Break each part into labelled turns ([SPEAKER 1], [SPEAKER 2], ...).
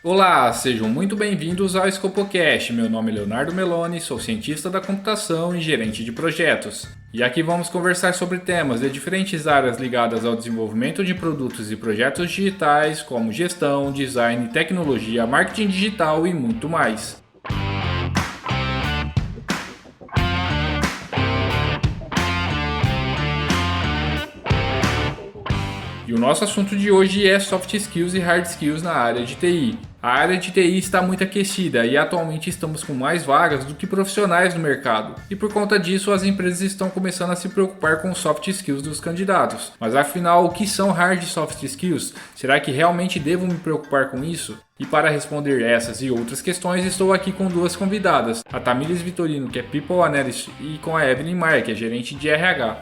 [SPEAKER 1] Olá, sejam muito bem-vindos ao Scopocast. Meu nome é Leonardo Meloni, sou cientista da computação e gerente de projetos. E aqui vamos conversar sobre temas de diferentes áreas ligadas ao desenvolvimento de produtos e projetos digitais, como gestão, design, tecnologia, marketing digital e muito mais. E o nosso assunto de hoje é soft skills e hard skills na área de TI. A área de TI está muito aquecida e atualmente estamos com mais vagas do que profissionais no mercado. E por conta disso, as empresas estão começando a se preocupar com os soft skills dos candidatos. Mas afinal, o que são hard e soft skills? Será que realmente devo me preocupar com isso? E para responder essas e outras questões, estou aqui com duas convidadas. A Tamires Vitorino, que é People Analyst, e com a Evelyn Maia, que é gerente de RH.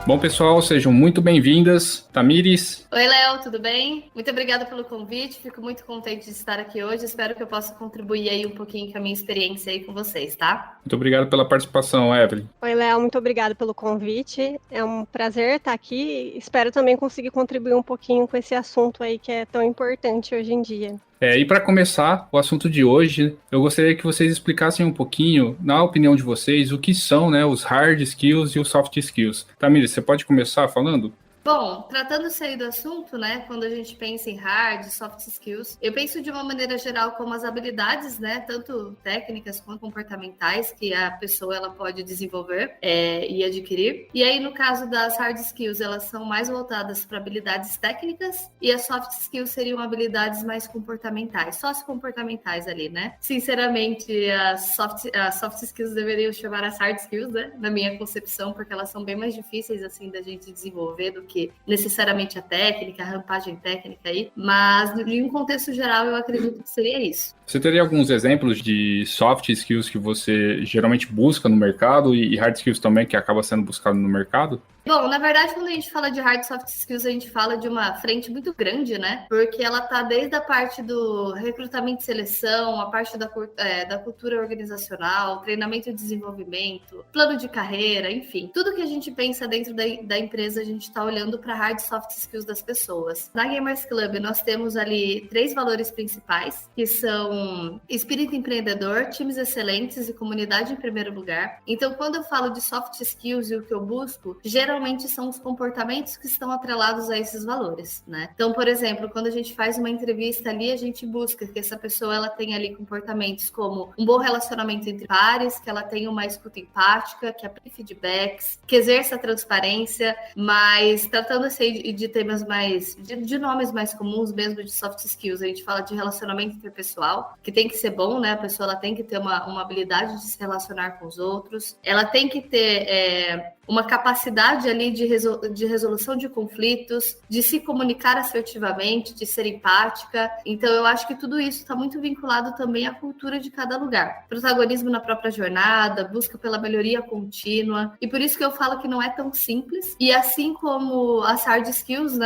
[SPEAKER 1] Bom, pessoal, sejam muito bem-vindas. Tamires.
[SPEAKER 2] Oi, Léo, tudo bem? Muito obrigada pelo convite, fico muito contente de estar aqui hoje. Espero que eu possa contribuir aí um pouquinho com a minha experiência aí com vocês, tá?
[SPEAKER 1] Muito obrigado pela participação, Evelyn.
[SPEAKER 3] Oi, Léo, muito obrigada pelo convite. É um prazer estar aqui. Espero também conseguir contribuir um pouquinho com esse assunto aí que é tão importante hoje em dia.
[SPEAKER 1] E para começar o assunto de hoje, eu gostaria que vocês explicassem um pouquinho, na opinião de vocês, o que são, os hard skills e os soft skills. Tamires, você pode começar falando?
[SPEAKER 2] Bom, tratando-se aí do assunto, quando a gente pensa em hard, soft skills, eu penso de uma maneira geral como as habilidades, tanto técnicas quanto comportamentais, que a pessoa ela pode desenvolver e adquirir. E aí, no caso das hard skills, elas são mais voltadas para habilidades técnicas e as soft skills seriam habilidades mais comportamentais, sociocomportamentais ali, né? Sinceramente, as soft skills deveriam chamar as hard skills, na minha concepção, porque elas são bem mais difíceis, assim, da gente desenvolver do que necessariamente a técnica, a rampagem técnica aí, mas em um contexto geral eu acredito que seria isso.
[SPEAKER 1] Você teria alguns exemplos de soft skills que você geralmente busca no mercado e hard skills também que acaba sendo buscado no mercado?
[SPEAKER 2] Bom, na verdade, quando a gente fala de hard soft skills, a gente fala de uma frente muito grande, Porque ela tá desde a parte do recrutamento e seleção, a parte da cultura organizacional, treinamento e desenvolvimento, plano de carreira, enfim. Tudo que a gente pensa dentro da empresa, a gente está olhando para hard soft skills das pessoas. Na Gamers Club, nós temos ali 3 valores principais, que são espírito empreendedor, times excelentes e comunidade em primeiro lugar. Então, quando eu falo de soft skills e o que eu busco, geralmente são os comportamentos que estão atrelados a esses valores, Então, por exemplo, quando a gente faz uma entrevista ali, a gente busca que essa pessoa ela tenha ali comportamentos como um bom relacionamento entre pares, que ela tenha uma escuta empática, que aplique feedbacks, que exerça a transparência, mas tratando-se de temas de nomes mais comuns mesmo de soft skills, a gente fala de relacionamento interpessoal, que tem que ser bom, A pessoa ela tem que ter uma habilidade de se relacionar com os outros, ela tem que ter uma capacidade ali de resolução de conflitos, de se comunicar assertivamente, de ser empática. Então, eu acho que tudo isso está muito vinculado também à cultura de cada lugar. Protagonismo na própria jornada, busca pela melhoria contínua. E por isso que eu falo que não é tão simples. E assim como as hard skills,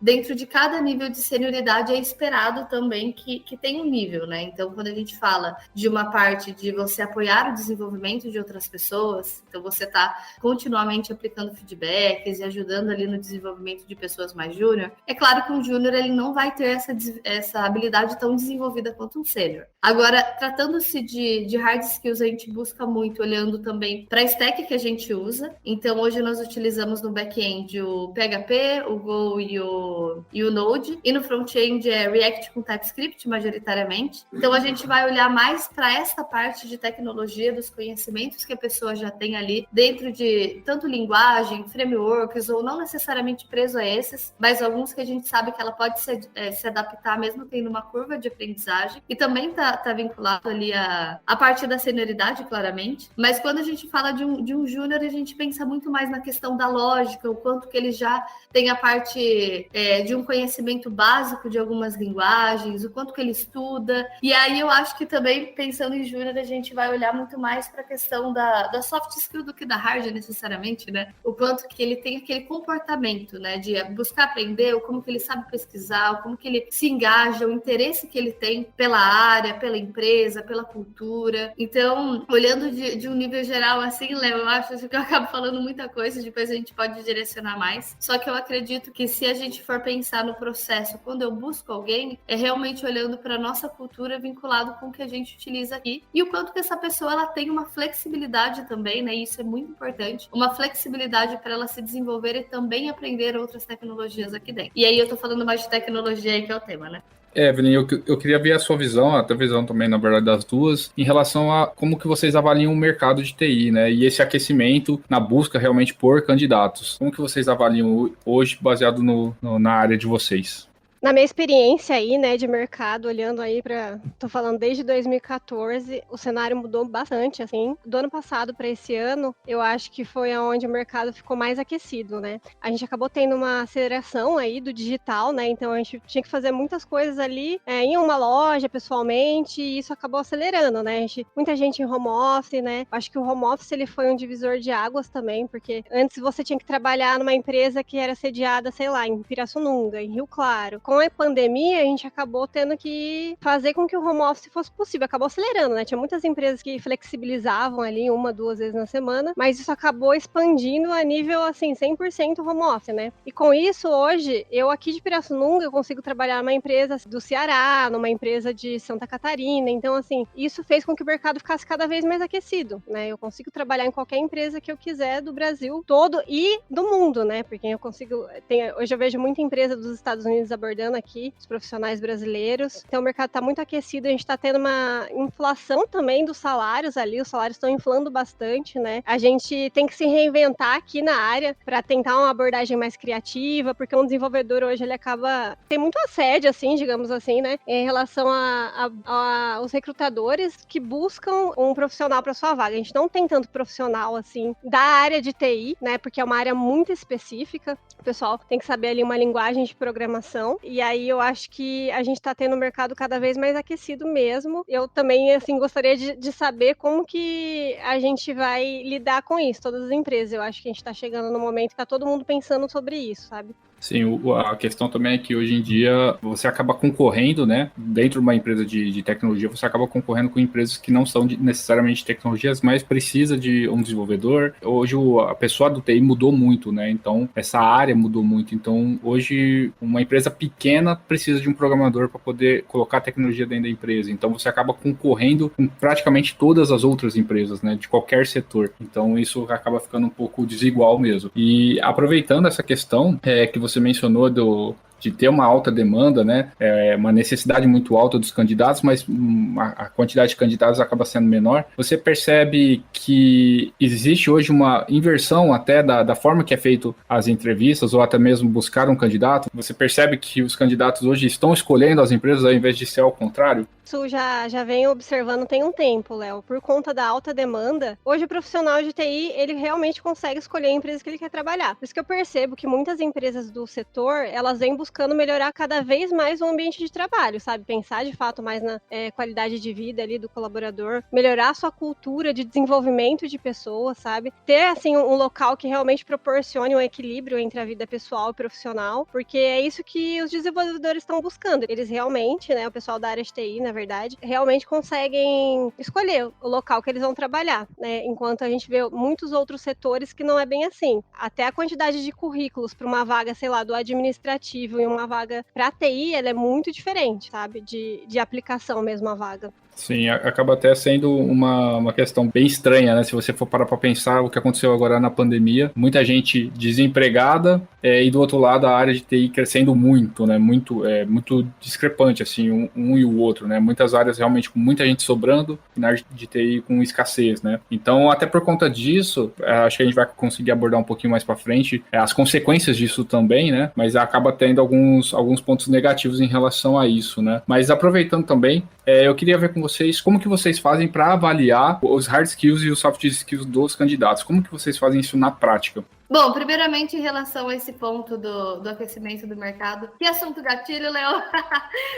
[SPEAKER 2] dentro de cada nível de senioridade é esperado também que tenha um nível, Então, quando a gente fala de uma parte de você apoiar o desenvolvimento de outras pessoas, então você está continuamente aplicando feedbacks e ajudando ali no desenvolvimento de pessoas mais júnior, é claro que um júnior ele não vai ter essa habilidade tão desenvolvida quanto um sênior. Agora, tratando-se de hard skills, a gente busca muito olhando também para a stack que a gente usa. Então, hoje nós utilizamos no back-end o PHP, o Go e o Node, e no front-end é React com TypeScript, majoritariamente. Então, a gente vai olhar mais para essa parte de tecnologia, dos conhecimentos que a pessoa já tem ali dentro de tanto tanto linguagem, frameworks, ou não necessariamente preso a esses, mas alguns que a gente sabe que ela pode se adaptar mesmo tendo uma curva de aprendizagem, e também tá vinculado ali a parte da senioridade, claramente. Mas quando a gente fala de um júnior, a gente pensa muito mais na questão da lógica, o quanto que ele já tem a parte de um conhecimento básico de algumas linguagens, o quanto que ele estuda. E aí eu acho que também, pensando em júnior, a gente vai olhar muito mais para a questão da soft skill do que da hard, necessariamente, né? O quanto que ele tem aquele comportamento, né? De buscar aprender, como que ele sabe pesquisar, como que ele se engaja, o interesse que ele tem pela área, pela empresa, pela cultura. Então, olhando de um nível geral assim, Léo, eu acho que eu acabo falando muita coisa, depois a gente pode direcionar mais. Só que eu acredito que se a gente for pensar no processo, quando eu busco alguém, é realmente olhando para a nossa cultura vinculado com o que a gente utiliza aqui e o quanto que essa pessoa ela tem uma flexibilidade também, né? E isso é muito importante, uma flexibilidade para ela se desenvolver e também aprender outras tecnologias aqui dentro. E aí eu tô falando mais de tecnologia aí, que é o tema, né?
[SPEAKER 1] Evelyn, eu queria ver a sua visão, a tua visão também, na verdade, das duas, em relação a como que vocês avaliam o mercado de TI, né? E esse aquecimento na busca realmente por candidatos. Como que vocês avaliam hoje, baseado na área de vocês?
[SPEAKER 3] Na minha experiência aí, né, de mercado, olhando aí tô falando desde 2014, o cenário mudou bastante, assim. Do ano passado para esse ano, eu acho que foi onde o mercado ficou mais aquecido, né? A gente acabou tendo uma aceleração aí do digital, né? Então a gente tinha que fazer muitas coisas ali em uma loja, pessoalmente, e isso acabou acelerando, né? Muita gente em home office, né? Acho que o home office ele foi um divisor de águas também, porque antes você tinha que trabalhar numa empresa que era sediada, sei lá, em Pirassununga, em Rio Claro. Com a pandemia, a gente acabou tendo que fazer com que o home office fosse possível. Acabou acelerando, né? Tinha muitas empresas que flexibilizavam ali 1, 2 vezes na semana, mas isso acabou expandindo a nível, assim, 100% home office, né? E com isso, hoje, eu aqui de Pirassununga, eu consigo trabalhar numa empresa do Ceará, numa empresa de Santa Catarina. Então, assim, isso fez com que o mercado ficasse cada vez mais aquecido, né? Eu consigo trabalhar em qualquer empresa que eu quiser do Brasil todo e do mundo, né? Porque eu consigo... Hoje eu vejo muita empresa dos Estados Unidos abordando aqui, os profissionais brasileiros. Então o mercado está muito aquecido, a gente está tendo uma inflação também dos salários ali, os salários estão inflando bastante, né? A gente tem que se reinventar aqui na área para tentar uma abordagem mais criativa, porque um desenvolvedor hoje ele acaba... tem muito assédio, assim, digamos assim, né? Em relação aos recrutadores que buscam um profissional para sua vaga. A gente não tem tanto profissional, assim, da área de TI, né? Porque é uma área muito específica. O pessoal tem que saber ali uma linguagem de programação. E aí eu acho que a gente está tendo um mercado cada vez mais aquecido mesmo. Eu também, assim, gostaria de saber como que a gente vai lidar com isso, todas as empresas. Eu acho que a gente está chegando no momento que está todo mundo pensando sobre isso, sabe?
[SPEAKER 1] Sim, a questão também é que hoje em dia você acaba concorrendo, né? Dentro de uma empresa de tecnologia, você acaba concorrendo com empresas que não são necessariamente tecnologias, mas precisa de um desenvolvedor. Hoje a pessoa do TI mudou muito, né? Então, essa área mudou muito. Então, hoje, uma empresa pequena precisa de um programador para poder colocar a tecnologia dentro da empresa. Então, você acaba concorrendo com praticamente todas as outras empresas, né? De qualquer setor. Então, isso acaba ficando um pouco desigual mesmo. E aproveitando essa questão que você mencionou de ter uma alta demanda, né, uma necessidade muito alta dos candidatos, mas a quantidade de candidatos acaba sendo menor. Você percebe que existe hoje uma inversão até da forma que é feito as entrevistas, ou até mesmo buscar um candidato? Você percebe que os candidatos hoje estão escolhendo as empresas ao invés de ser ao contrário?
[SPEAKER 3] Isso já venho observando tem um tempo, Léo. Por conta da alta demanda, hoje o profissional de TI, ele realmente consegue escolher a empresa que ele quer trabalhar. Por isso que eu percebo que muitas empresas do setor, elas vêm buscando melhorar cada vez mais o ambiente de trabalho, sabe? Pensar de fato mais na qualidade de vida ali do colaborador, melhorar a sua cultura de desenvolvimento de pessoas, sabe? Ter, assim, um local que realmente proporcione um equilíbrio entre a vida pessoal e profissional, porque é isso que os desenvolvedores estão buscando. Eles realmente, né, o pessoal da área de TI, na verdade, realmente conseguem escolher o local que eles vão trabalhar, né? Enquanto a gente vê muitos outros setores que não é bem assim. Até a quantidade de currículos para uma vaga, sei lá, do administrativo e uma vaga para TI, ela é muito diferente, sabe? De aplicação mesmo a vaga.
[SPEAKER 1] Sim, acaba até sendo uma questão bem estranha, né? Se você for parar para pensar o que aconteceu agora na pandemia, muita gente desempregada e do outro lado a área de TI crescendo muito, né? Muito discrepante, assim, um e o outro, né? Muitas áreas realmente com muita gente sobrando e na área de TI com escassez, né? Então, até por conta disso, acho que a gente vai conseguir abordar um pouquinho mais para frente as consequências disso também, né? Mas acaba tendo alguns pontos negativos em relação a isso, né? Mas aproveitando também, eu queria ver com vocês como que vocês fazem para avaliar os hard skills e os soft skills dos candidatos. Como que vocês fazem isso na prática?
[SPEAKER 2] Bom, primeiramente, em relação a esse ponto do aquecimento do mercado, que assunto gatilho, Léo?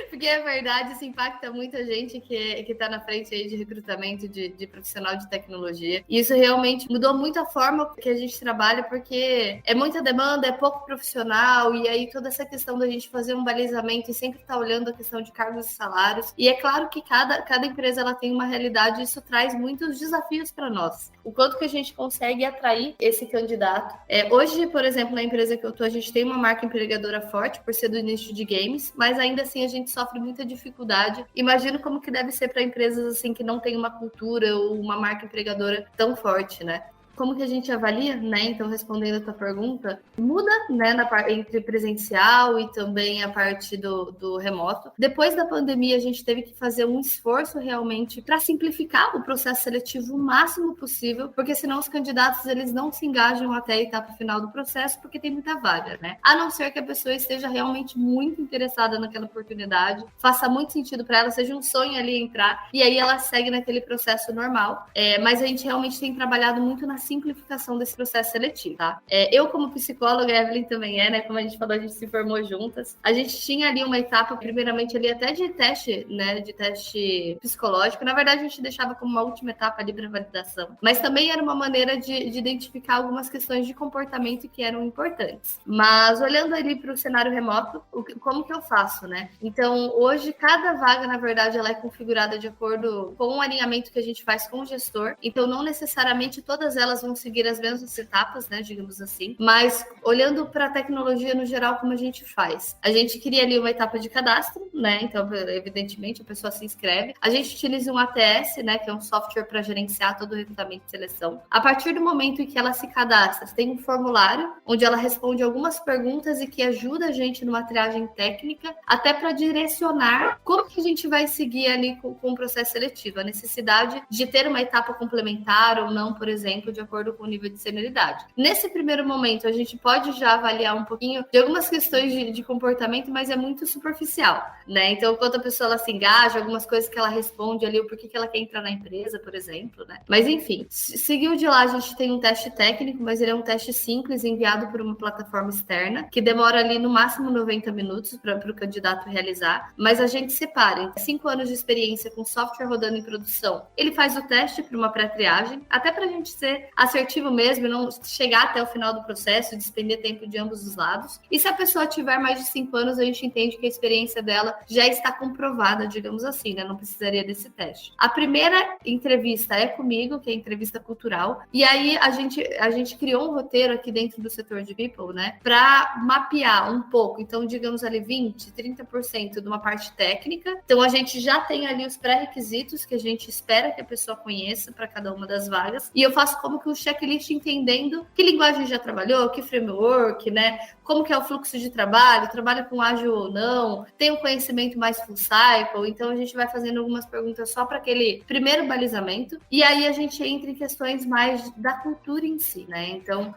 [SPEAKER 2] Porque é verdade, isso impacta muita gente que está na frente aí de recrutamento de profissional de tecnologia. E isso realmente mudou muito a forma que a gente trabalha, porque é muita demanda, é pouco profissional, e aí toda essa questão da gente fazer um balizamento e sempre estar olhando a questão de cargos e salários. E é claro que cada empresa ela tem uma realidade, e isso traz muitos desafios para nós. O quanto que a gente consegue atrair esse candidato. Hoje, por exemplo, na empresa que eu estou, a gente tem uma marca empregadora forte por ser do nicho de games, mas ainda assim a gente sofre muita dificuldade. Imagino como que deve ser para empresas assim que não tem uma cultura ou uma marca empregadora tão forte, né? Como que a gente avalia, né? Então, respondendo a tua pergunta, muda, né, entre presencial e também a parte do remoto. Depois da pandemia, a gente teve que fazer um esforço realmente para simplificar o processo seletivo o máximo possível, porque senão os candidatos eles não se engajam até a etapa final do processo, porque tem muita vaga, né? A não ser que a pessoa esteja realmente muito interessada naquela oportunidade, faça muito sentido para ela, seja um sonho ali entrar, e aí ela segue naquele processo normal. Mas a gente realmente tem trabalhado muito na simplificação desse processo seletivo, tá? Eu, como psicóloga, a Evelyn também né? Como a gente falou, a gente se formou juntas. A gente tinha ali uma etapa, primeiramente, ali até de teste, né? De teste psicológico. Na verdade, a gente deixava como uma última etapa ali para validação. Mas também era uma maneira de identificar algumas questões de comportamento que eram importantes. Mas, olhando ali para o cenário remoto, como que eu faço, né? Então, hoje, cada vaga, na verdade, ela é configurada de acordo com o alinhamento que a gente faz com o gestor. Então, não necessariamente todas elas vão seguir as mesmas etapas, né, digamos assim, mas olhando para a tecnologia no geral, como a gente faz? A gente cria ali uma etapa de cadastro, né, então evidentemente a pessoa se inscreve, a gente utiliza um ATS, né, que é um software para gerenciar todo o recrutamento e seleção. A partir do momento em que ela se cadastra, tem um formulário onde ela responde algumas perguntas e que ajuda a gente numa triagem técnica, até para direcionar como que a gente vai seguir ali com o processo seletivo, a necessidade de ter uma etapa complementar ou não, por exemplo, de acordo com o nível de senioridade. Nesse primeiro momento, a gente pode já avaliar um pouquinho de algumas questões de comportamento, mas é muito superficial, né? Então, quando a pessoa ela se engaja, algumas coisas que ela responde ali, o porquê que ela quer entrar na empresa, por exemplo, né? Mas, enfim, seguiu de lá, a gente tem um teste técnico, mas ele é um teste simples, enviado por uma plataforma externa, que demora ali no máximo 90 minutos para o candidato realizar, mas a gente separa 5 anos de experiência com software rodando em produção. Ele faz o teste para uma pré-triagem, até para a gente ser assertivo mesmo, não chegar até o final do processo, despender tempo de ambos os lados. E se a pessoa tiver mais de 5 anos, a gente entende que a experiência dela já está comprovada, digamos assim, né? Não precisaria desse teste. A primeira entrevista é comigo, que é a entrevista cultural, e aí a gente criou um roteiro aqui dentro do setor de People, né? Para mapear um pouco, então, digamos ali 20, 30% de uma parte técnica. Então, a gente já tem ali os pré-requisitos que a gente espera que a pessoa conheça para cada uma das vagas, e eu faço como que o checklist entendendo que linguagem já trabalhou, que framework, né? Como que é o fluxo de trabalho, trabalha com ágil ou não, tem um conhecimento mais full cycle, então a gente vai fazendo algumas perguntas só para aquele primeiro balizamento, e aí a gente entra em questões mais da cultura em si, né? Então,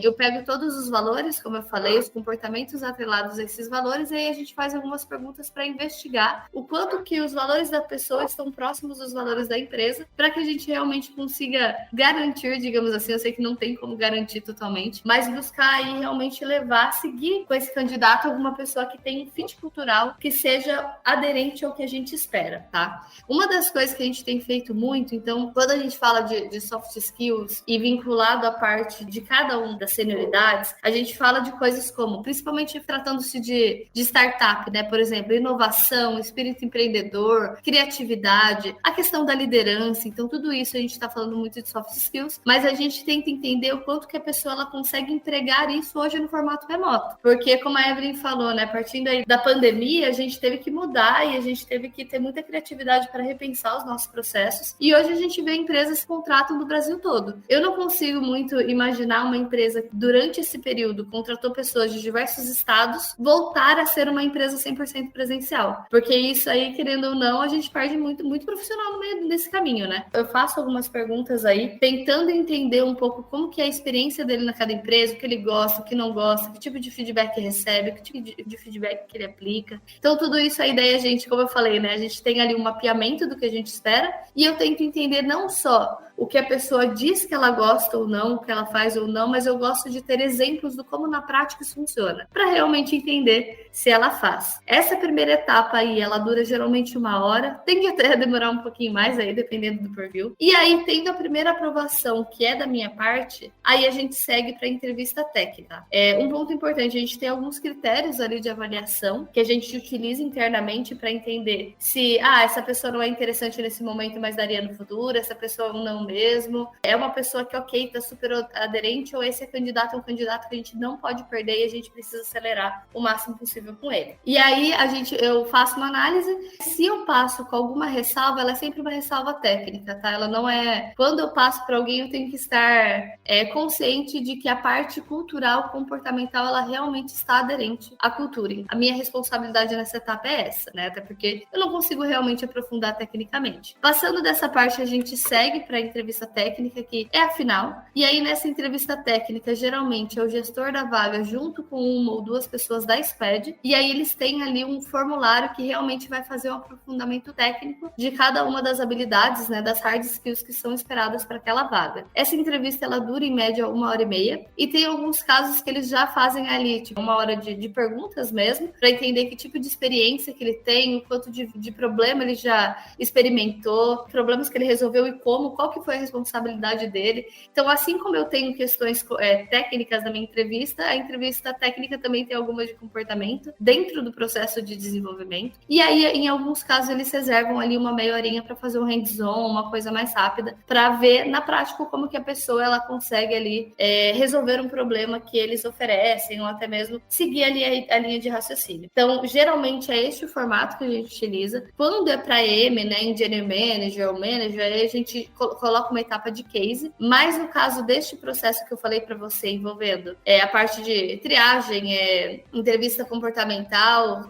[SPEAKER 2] eu pego todos os valores, como eu falei, os comportamentos atrelados a esses valores, e aí a gente faz algumas perguntas para investigar o quanto que os valores da pessoa estão próximos dos valores da empresa, para que a gente realmente consiga garantir, digamos assim, eu sei que não tem como garantir totalmente, mas buscar aí realmente levar, seguir com esse candidato alguma pessoa que tenha um fit cultural que seja aderente ao que a gente espera, tá? Uma das coisas que a gente tem feito muito, então, quando a gente fala de soft skills e vinculado à parte de cada uma das senioridades, a gente fala de coisas como, principalmente tratando-se de startup, né? Por exemplo, inovação, espírito empreendedor, criatividade, a questão da liderança, então tudo isso a gente está falando muito de soft skills, mas mas a gente tenta entender o quanto que a pessoa ela consegue entregar isso hoje no formato remoto. Porque, como a Evelyn falou, né, partindo aí da pandemia, a gente teve que mudar e a gente teve que ter muita criatividade para repensar os nossos processos. E hoje a gente vê empresas que contratam do Brasil todo. Eu não consigo muito imaginar uma empresa que, durante esse período, contratou pessoas de diversos estados, voltar a ser uma empresa 100% presencial. Porque isso aí, querendo ou não, a gente perde muito, muito profissional no meio desse caminho, né? Eu faço algumas perguntas aí, tentando entender um pouco como que é a experiência dele na cada empresa, o que ele gosta, o que não gosta, que tipo de feedback recebe, que tipo de feedback que ele aplica. Então, tudo isso, a ideia, gente, como eu falei, né? A gente tem ali um mapeamento do que a gente espera e eu tento entender não só o que a pessoa diz que ela gosta ou não, o que ela faz ou não, mas eu gosto de ter exemplos do como na prática isso funciona, para realmente entender se ela faz. Essa primeira etapa aí, ela dura geralmente 1 hora, tem que até demorar um pouquinho mais aí, dependendo do perfil. E aí, tendo a primeira aprovação, que é da minha parte, aí a gente segue para a entrevista técnica. Um ponto importante, a gente tem alguns critérios ali de avaliação que a gente utiliza internamente para entender se, essa pessoa não é interessante nesse momento, mas daria no futuro, essa pessoa não mesmo, é uma pessoa que, ok, tá super aderente, ou esse candidato é um candidato que a gente não pode perder e a gente precisa acelerar o máximo possível com ele. E aí, eu faço uma análise, se eu passo com alguma ressalva, ela é sempre uma ressalva técnica, tá? Ela não é... Quando eu passo para alguém, eu tenho que estar consciente de que a parte cultural, comportamental, ela realmente está aderente à cultura. A minha responsabilidade nessa etapa é essa, né? Até porque eu não consigo realmente aprofundar tecnicamente. Passando dessa parte, a gente segue para a entrevista técnica, que é a final. E aí, nessa entrevista técnica, geralmente é o gestor da vaga junto com 1 ou 2 pessoas da SPED. E aí, eles têm ali um formulário que realmente vai fazer um aprofundamento técnico de cada uma das habilidades, né, das hard skills que são esperadas para aquela vaga. Essa entrevista, ela dura em média 1h30. E tem alguns casos que eles já fazem ali, tipo, 1 hora de perguntas mesmo, para entender que tipo de experiência que ele tem, o quanto de problema ele já experimentou, problemas que ele resolveu e qual que foi a responsabilidade dele. Então, assim como eu tenho questões técnicas na minha entrevista, a entrevista técnica também tem algumas de comportamento dentro do processo de desenvolvimento. E aí, em alguns casos, eles reservam ali uma meia horinha para fazer um hands-on, uma coisa mais rápida, para ver na prática como que a pessoa ela consegue ali resolver um problema que eles oferecem, ou até mesmo seguir ali a linha de raciocínio. Então, geralmente é este o formato que a gente utiliza. Quando é para EM, né, Engineer Manager ou Manager, aí a gente coloca uma etapa de case, mas no caso deste processo que eu falei para você, envolvendo a parte de triagem, entrevista comportamental,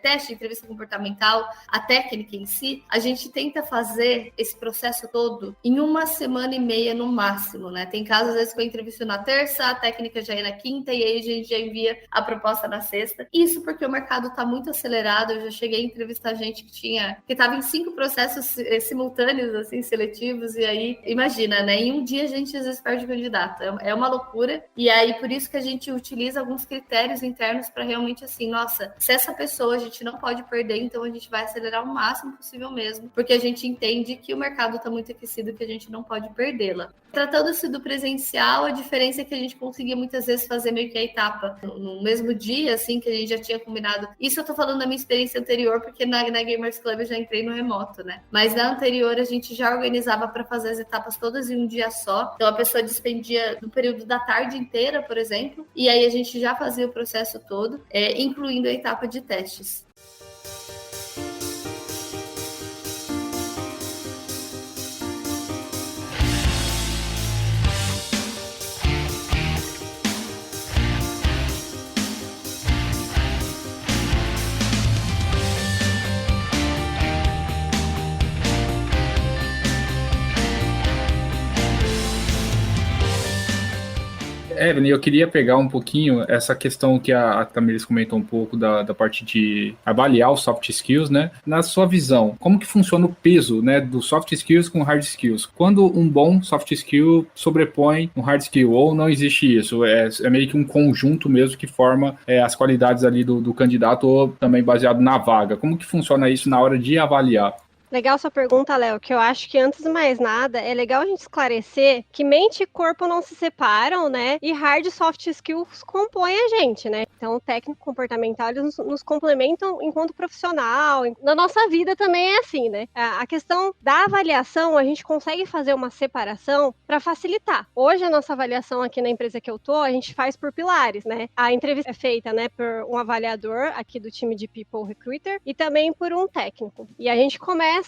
[SPEAKER 2] teste de entrevista comportamental, a técnica em si, a gente tenta fazer esse processo todo em 1,5 semanas no máximo, né? Tem casos, às vezes, que eu entrevisto na terça, a técnica já é na quinta, e aí a gente já envia a proposta na sexta. Isso porque o mercado está muito acelerado. Eu já cheguei a entrevistar gente que estava em 5 processos simultâneos, assim, seletivos, e aí, imagina, né? Em um dia a gente às vezes perde o candidato. É uma loucura. E aí, por isso que a gente utiliza alguns critérios internos para realmente, assim, nossa, se essa pessoa a gente não pode perder, então a gente vai acelerar o máximo possível mesmo, porque a gente entende que o mercado está muito aquecido, que a gente não pode perdê-la. Tratando-se do presencial, a diferença é que a gente conseguia muitas vezes fazer meio que a etapa no mesmo dia, assim, que a gente já tinha combinado. Isso eu tô falando da minha experiência anterior, porque na Gamers Club eu já entrei no remoto, né? Mas na anterior a gente já organizava para fazer as etapas todas em um dia só. Então a pessoa despendia no período da tarde inteira, por exemplo, e aí a gente já fazia o processo todo, incluindo a etapa de testes.
[SPEAKER 1] Evelyn, eu queria pegar um pouquinho essa questão que a Tamiris comentou um pouco da parte de avaliar os soft skills, né? Na sua visão, como que funciona o peso, né, do soft skills com hard skills? Quando um bom soft skill sobrepõe um hard skill, ou não existe isso? É meio que um conjunto mesmo que forma as qualidades ali do candidato, ou também baseado na vaga. Como que funciona isso na hora de avaliar?
[SPEAKER 3] Legal sua pergunta, Léo, que eu acho que antes de mais nada é legal a gente esclarecer que mente e corpo não se separam, né? E hard e soft skills compõem a gente, né? Então, o técnico comportamental, eles nos complementam enquanto profissional. Na nossa vida também é assim, né? A questão da avaliação, a gente consegue fazer uma separação para facilitar. Hoje, a nossa avaliação aqui na empresa que eu tô, a gente faz por pilares, né? A entrevista é feita, né, por um avaliador aqui do time de People Recruiter e também por um técnico. E a gente começa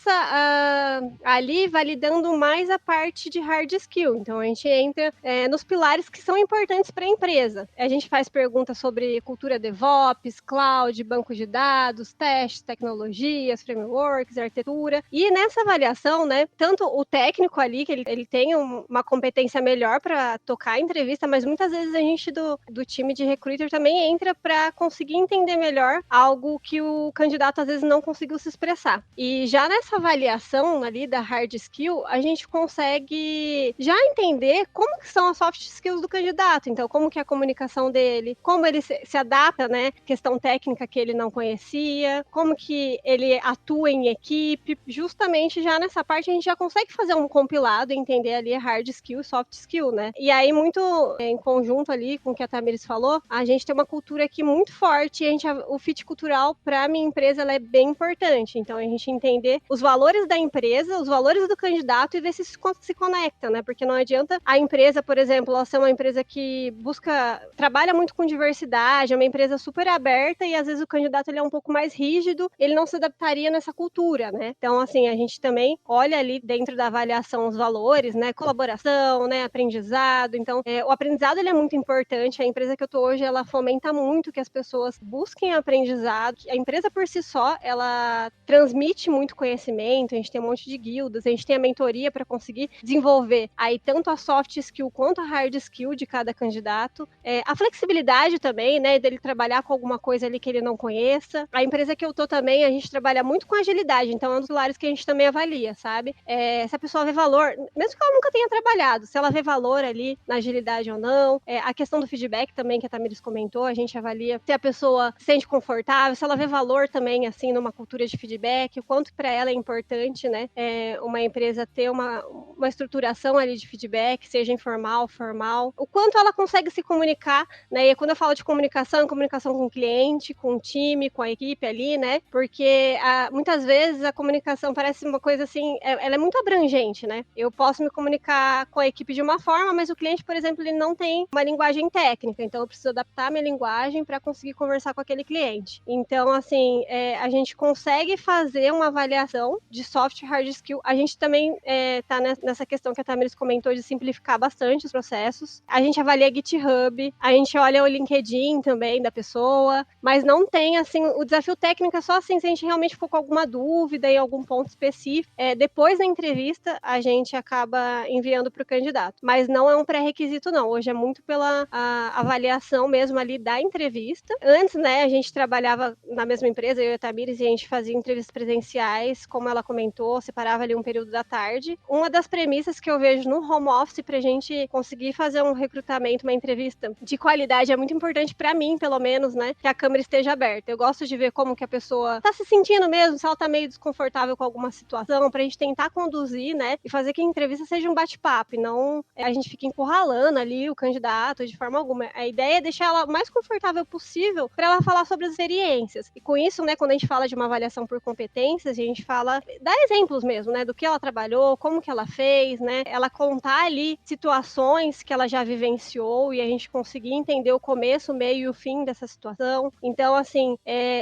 [SPEAKER 3] ali validando mais a parte de hard skill. Então, a gente entra nos pilares que são importantes para a empresa. A gente faz perguntas sobre cultura DevOps, cloud, banco de dados, testes, tecnologias, frameworks, arquitetura. E nessa avaliação, né, tanto o técnico ali, que ele tem uma competência melhor para tocar a entrevista, mas muitas vezes a gente do time de recruiter também entra para conseguir entender melhor algo que o candidato às vezes não conseguiu se expressar. E já nessa avaliação ali da hard skill, a gente consegue já entender como que são as soft skills do candidato. Então, como que é a comunicação dele, como ele se adapta, né? Questão técnica que ele não conhecia, como que ele atua em equipe. Justamente já nessa parte a gente já consegue fazer um compilado e entender ali hard skill e soft skill, né? E aí, muito em conjunto ali com o que a Tamiris falou, a gente tem uma cultura aqui muito forte e o fit cultural para a minha empresa ela é bem importante. Então, a gente entender os valores da empresa, os valores do candidato e ver se se conecta, né? Porque não adianta a empresa, por exemplo, ela ser uma empresa que trabalha muito com diversidade, é uma empresa super aberta e às vezes o candidato ele é um pouco mais rígido, ele não se adaptaria nessa cultura, né? Então, assim, a gente também olha ali dentro da avaliação os valores, né? Colaboração, né? Aprendizado. Então, o aprendizado ele é muito importante. A empresa que eu tô hoje, ela fomenta muito que as pessoas busquem aprendizado. A empresa por si só, ela transmite muito conhecimento, a gente tem um monte de guildas, a gente tem a mentoria para conseguir desenvolver aí tanto a soft skill quanto a hard skill de cada candidato. A flexibilidade também, né, dele trabalhar com alguma coisa ali que ele não conheça. A empresa que eu tô também, a gente trabalha muito com agilidade, então é um dos pilares que a gente também avalia, sabe? Se a pessoa vê valor, mesmo que ela nunca tenha trabalhado, se ela vê valor ali na agilidade ou não. A questão do feedback também, que a Tamiris comentou, a gente avalia se a pessoa se sente confortável, se ela vê valor também, assim, numa cultura de feedback, o quanto para ela é importante, né, uma empresa ter uma estruturação ali de feedback, seja informal, formal, o quanto ela consegue se comunicar, né, e quando eu falo de comunicação com o cliente, com o time, com a equipe ali, né, porque muitas vezes a comunicação parece uma coisa assim, ela é muito abrangente, né, eu posso me comunicar com a equipe de uma forma, mas o cliente, por exemplo, ele não tem uma linguagem técnica, então eu preciso adaptar a minha linguagem para conseguir conversar com aquele cliente. Então, assim, a gente consegue fazer uma avaliação de soft e hard skill. A gente também tá nessa questão que a Tamiris comentou de simplificar bastante os processos. A gente avalia GitHub, a gente olha o LinkedIn também da pessoa, mas não tem, assim, o desafio técnico é só assim, se a gente realmente ficou com alguma dúvida em algum ponto específico. Depois da entrevista, a gente acaba enviando para o candidato. Mas não é um pré-requisito, não. Hoje é muito pela avaliação mesmo ali da entrevista. Antes, né, a gente trabalhava na mesma empresa, eu e a Tamiris, e a gente fazia entrevistas presenciais, como ela comentou, separava ali um período da tarde. Uma das premissas que eu vejo no home office pra gente conseguir fazer um recrutamento, uma entrevista de qualidade, é muito importante pra mim, pelo menos, né, que a câmera esteja aberta. Eu gosto de ver como que a pessoa tá se sentindo mesmo, se ela tá meio desconfortável com alguma situação, pra gente tentar conduzir, né, e fazer que a entrevista seja um bate-papo, e não a gente fique encurralando ali o candidato de forma alguma. A ideia é deixar ela o mais confortável possível pra ela falar sobre as experiências. E com isso, né, quando a gente fala de uma avaliação por competências, a gente fala, dá exemplos mesmo, né, do que ela trabalhou, como que ela fez, né, ela contar ali situações que ela já vivenciou e a gente conseguir entender o começo, o meio e o fim dessa situação. Então, assim,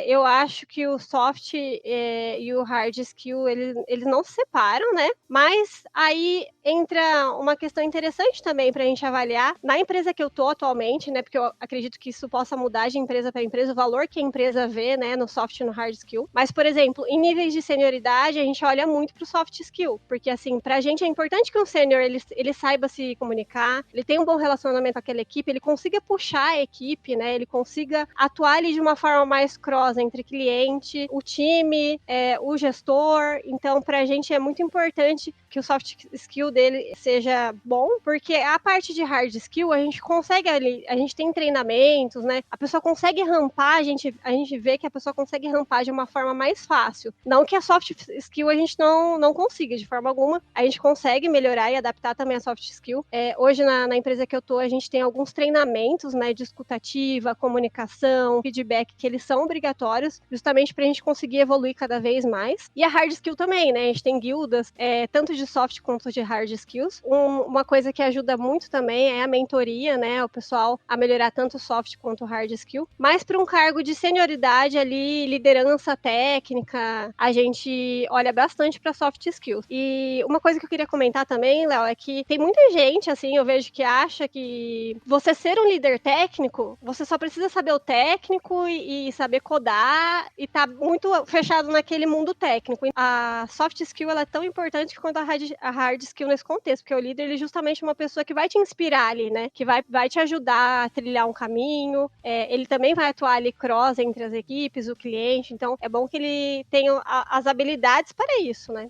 [SPEAKER 3] eu acho que o soft e o hard skill, eles não se separam, né, mas aí entra uma questão interessante também pra gente avaliar na empresa que eu tô atualmente, né, porque eu acredito que isso possa mudar de empresa para empresa, o valor que a empresa vê, né, no soft e no hard skill. Mas, por exemplo, em níveis de senioridade, a gente olha muito pro soft skill, porque, assim, pra gente é importante que um sênior, ele saiba se comunicar, ele tenha um bom relacionamento com aquela equipe, ele consiga puxar a equipe, né, ele consiga atuar ali de uma forma mais cross entre cliente, o time, o gestor. Então, pra gente é muito importante que o soft skill skill dele seja bom, porque a parte de hard skill a gente consegue ali, a gente tem treinamentos, né? A pessoa consegue rampar, a gente vê que a pessoa consegue rampar de uma forma mais fácil. Não que a soft skill a gente não consiga de forma alguma, a gente consegue melhorar e adaptar também a soft skill. Hoje na empresa que eu tô, a gente tem alguns treinamentos, né, de escutativa, comunicação, feedback, que eles são obrigatórios, justamente pra gente conseguir evoluir cada vez mais. E a hard skill também, né? A gente tem guildas, tanto de soft quanto de hard skills. Uma coisa que ajuda muito também é a mentoria, né? O pessoal a melhorar tanto soft quanto hard skill. Mas para um cargo de senioridade ali, liderança técnica, a gente olha bastante para soft skills. E uma coisa que eu queria comentar também, Léo, é que tem muita gente, assim, eu vejo que acha que você ser um líder técnico, você só precisa saber o técnico e saber codar e tá muito fechado naquele mundo técnico. A soft skill, ela é tão importante quanto a hard skill nesse contexto, porque o líder, ele é justamente uma pessoa que vai te inspirar ali, né? Que vai te ajudar a trilhar um caminho. Ele também vai atuar ali cross entre as equipes, o cliente. Então, é bom que ele tenha as habilidades para isso, né?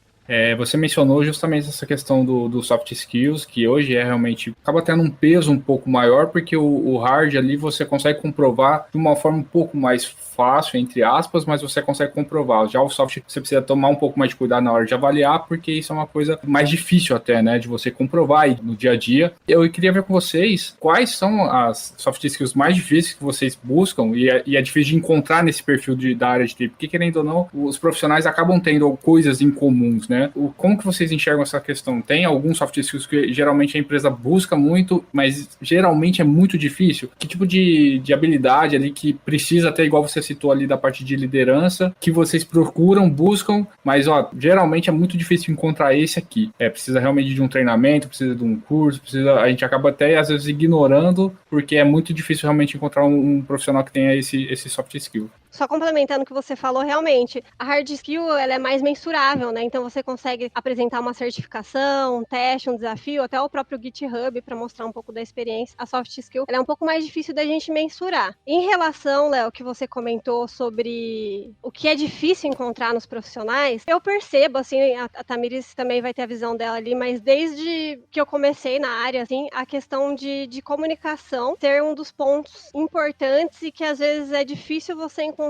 [SPEAKER 1] Você mencionou justamente essa questão do soft skills, que hoje realmente acaba tendo um peso um pouco maior, porque o hard ali você consegue comprovar de uma forma um pouco mais fácil, entre aspas, mas você consegue comprovar. Já o soft você precisa tomar um pouco mais de cuidado na hora de avaliar, porque isso é uma coisa mais difícil até, né, de você comprovar aí no dia a dia. Eu queria ver com vocês quais são as soft skills mais difíceis que vocês buscam e é difícil de encontrar nesse perfil da área de TI, porque querendo ou não, os profissionais acabam tendo coisas em comuns, né? Como que vocês enxergam essa questão? Tem alguns soft skills que geralmente a empresa busca muito, mas geralmente é muito difícil? Que tipo de habilidade ali que precisa ter, igual você citou ali da parte de liderança, que vocês procuram, buscam, mas geralmente é muito difícil encontrar esse aqui. Precisa realmente de um treinamento, precisa de um curso, a gente acaba até às vezes ignorando, porque é muito difícil realmente encontrar um profissional que tenha esse soft skill.
[SPEAKER 3] Só complementando o que você falou, realmente, a hard skill, ela é mais mensurável, né? Então você consegue apresentar uma certificação, um teste, um desafio, até o próprio GitHub para mostrar um pouco da experiência. A soft skill, ela é um pouco mais difícil da gente mensurar. Em relação, Léo, que você comentou sobre o que é difícil encontrar nos profissionais, eu percebo, assim, a Tamiris também vai ter a visão dela ali, mas desde que eu comecei na área, assim, a questão de comunicação ser um dos pontos importantes e que às vezes é difícil você encontrar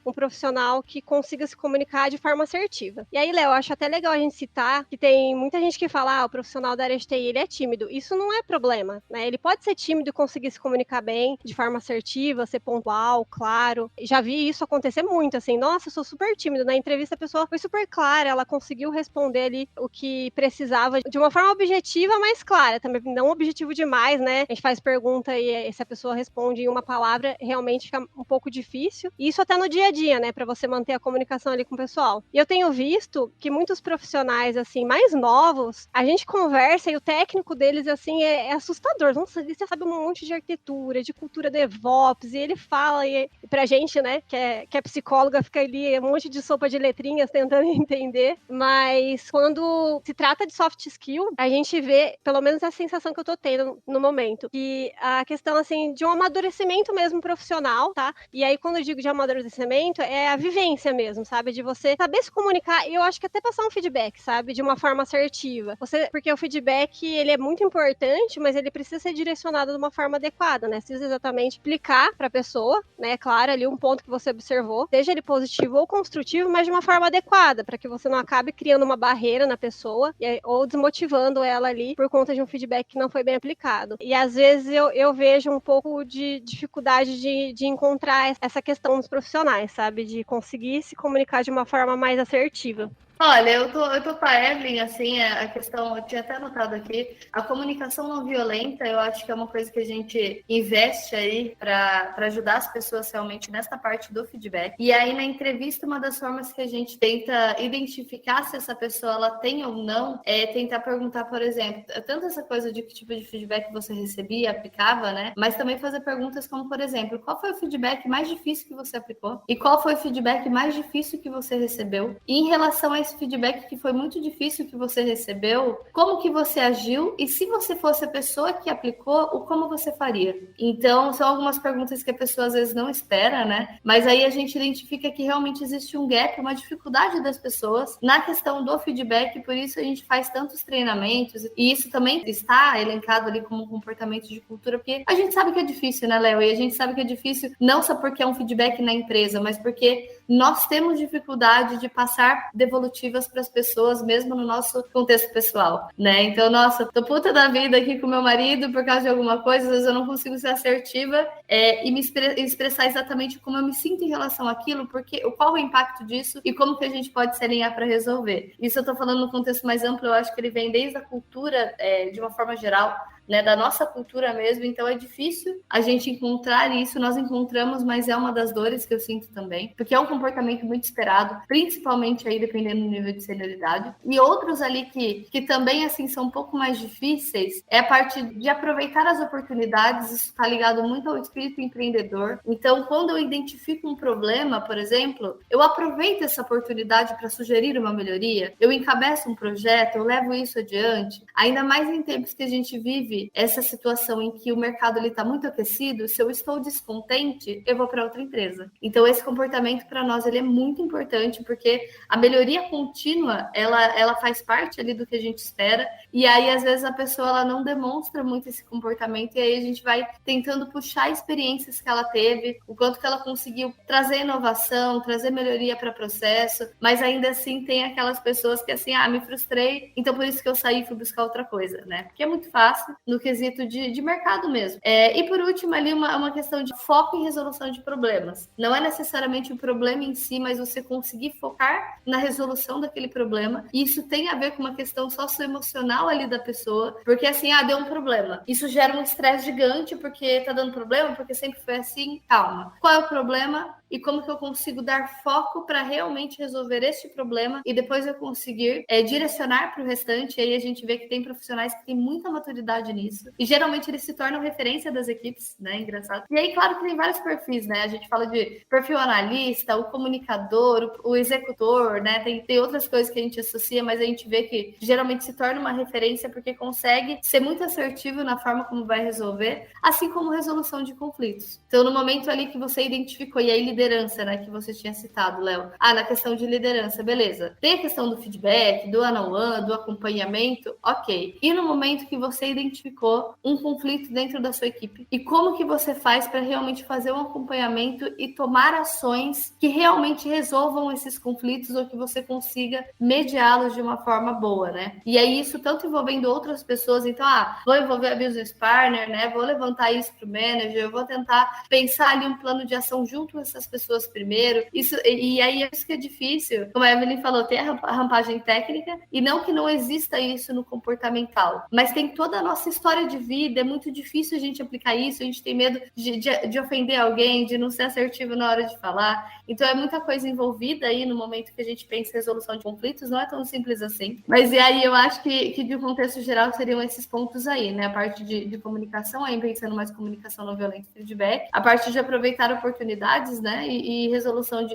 [SPEAKER 3] um profissional que consiga se comunicar de forma assertiva. E aí, Léo, eu acho até legal a gente citar que tem muita gente que fala, o profissional da área de TI, ele é tímido. Isso não é problema, né? Ele pode ser tímido e conseguir se comunicar bem, de forma assertiva, ser pontual, claro. Já vi isso acontecer muito, assim, nossa, eu sou super tímido. Na entrevista a pessoa foi super clara, ela conseguiu responder ali o que precisava de uma forma objetiva, mas clara, também não objetivo demais, né? A gente faz pergunta e se a pessoa responde em uma palavra, realmente fica um pouco difícil. E isso até no dia a dia, né, para você manter a comunicação ali com o pessoal. E eu tenho visto que muitos profissionais, assim, mais novos, a gente conversa e o técnico deles, assim, é assustador. Nossa, você sabe um monte de arquitetura, de cultura DevOps, e ele fala, e pra gente, né, que é psicóloga, fica ali um monte de sopa de letrinhas tentando entender, mas quando se trata de soft skill, a gente vê, pelo menos a sensação que eu tô tendo no momento, que a questão, assim, de um amadurecimento mesmo profissional, tá? E aí, quando eu digo de amadurecimento, é a vivência mesmo, sabe? De você saber se comunicar e eu acho que até passar um feedback, sabe? De uma forma assertiva. Porque o feedback, ele é muito importante, mas ele precisa ser direcionado de uma forma adequada, né? Precisa exatamente explicar pra pessoa, né? Claro, ali um ponto que você observou, seja ele positivo ou construtivo, mas de uma forma adequada, para que você não acabe criando uma barreira na pessoa ou desmotivando ela ali por conta de um feedback que não foi bem aplicado. E às vezes eu vejo um pouco de dificuldade de encontrar essa questão dos profissionais, sabe? De conseguir se comunicar de uma forma mais assertiva.
[SPEAKER 2] Olha, eu tô com a Evelyn, assim, a questão, eu tinha até anotado aqui, a comunicação não violenta, eu acho que é uma coisa que a gente investe aí para ajudar as pessoas realmente nessa parte do feedback. E aí, na entrevista, uma das formas que a gente tenta identificar se essa pessoa ela tem ou não, é tentar perguntar, por exemplo, tanto essa coisa de que tipo de feedback você recebia, aplicava, né? Mas também fazer perguntas como, por exemplo, qual foi o feedback mais difícil que você aplicou? E qual foi o feedback mais difícil que você recebeu? E em relação a esse esse feedback que foi muito difícil que você recebeu, como que você agiu e se você fosse a pessoa que aplicou, o como você faria? Então, são algumas perguntas que a pessoa às vezes não espera, né? Mas aí a gente identifica que realmente existe um gap, uma dificuldade das pessoas na questão do feedback, por isso a gente faz tantos treinamentos e isso também está elencado ali como um comportamento de cultura, porque a gente sabe que é difícil, né, Léo? E a gente sabe que é difícil não só porque é um feedback na empresa, mas porque nós temos dificuldade de passar devolutivas para as pessoas, mesmo no nosso contexto pessoal, né? Então, nossa, tô puta da vida aqui com meu marido por causa de alguma coisa, às vezes eu não consigo ser assertiva e me expressar exatamente como eu me sinto em relação àquilo, porque qual o impacto disso e como que a gente pode se alinhar para resolver. Isso eu tô falando no contexto mais amplo, eu acho que ele vem desde a cultura, de uma forma geral, né, da nossa cultura mesmo, então é difícil a gente encontrar isso, nós encontramos, mas é uma das dores que eu sinto também, porque é um comportamento muito esperado, principalmente aí dependendo do nível de senioridade, e outros ali que também, assim, são um pouco mais difíceis, é a parte de aproveitar as oportunidades, isso está ligado muito ao espírito empreendedor, então quando eu identifico um problema, por exemplo, eu aproveito essa oportunidade para sugerir uma melhoria, eu encabeço um projeto, eu levo isso adiante, ainda mais em tempos que a gente vive essa situação em que o mercado está muito aquecido, se eu estou descontente, eu vou para outra empresa. Então, esse comportamento para nós ele é muito importante, porque a melhoria contínua, ela faz parte ali do que a gente espera, e aí, às vezes, a pessoa ela não demonstra muito esse comportamento, e aí a gente vai tentando puxar experiências que ela teve, o quanto que ela conseguiu trazer inovação, trazer melhoria para o processo, mas ainda assim tem aquelas pessoas que assim, me frustrei, então por isso que eu saí e fui buscar outra coisa, né? Porque é muito fácil no quesito de mercado mesmo. E por último, ali uma questão de foco em resolução de problemas. Não é necessariamente o problema em si, mas você conseguir focar na resolução daquele problema. E isso tem a ver com uma questão socioemocional ali da pessoa, porque assim, deu um problema. Isso gera um estresse gigante, porque tá dando problema, porque sempre foi assim. Calma. Qual é o problema? E como que eu consigo dar foco para realmente resolver este problema e depois eu conseguir direcionar para o restante. E aí a gente vê que tem profissionais que têm muita maturidade nisso. E geralmente eles se tornam referência das equipes, né? Engraçado. E aí, claro que tem vários perfis, né? A gente fala de perfil analista, o comunicador, o executor, né? Tem outras coisas que a gente associa, mas a gente vê que geralmente se torna uma referência porque consegue ser muito assertivo na forma como vai resolver, assim como resolução de conflitos. Então, no momento ali que você identificou, e aí liderança, né? Que você tinha citado, Léo. Na questão de liderança, beleza. Tem a questão do feedback, do one-on-one, do acompanhamento, ok. E no momento que você identificou um conflito dentro da sua equipe, e como que você faz para realmente fazer um acompanhamento e tomar ações que realmente resolvam esses conflitos ou que você consiga mediá-los de uma forma boa, né? E aí isso tanto envolvendo outras pessoas, então, vou envolver a business partner, né? Vou levantar isso para o manager, eu vou tentar pensar ali um plano de ação junto com essas pessoas primeiro. E aí é isso que é difícil. Como a Evelyn falou, tem a rampagem técnica, e não que não exista isso no comportamental, mas tem toda a nossa história de vida, é muito difícil a gente aplicar isso, a gente tem medo de ofender alguém, de não ser assertivo na hora de falar. Então é muita coisa envolvida aí no momento que a gente pensa em resolução de conflitos, não é tão simples assim. Mas e aí eu acho que de um contexto geral seriam esses pontos aí, né? A parte de comunicação, aí pensando mais comunicação não violenta e feedback, a parte de aproveitar oportunidades, né? E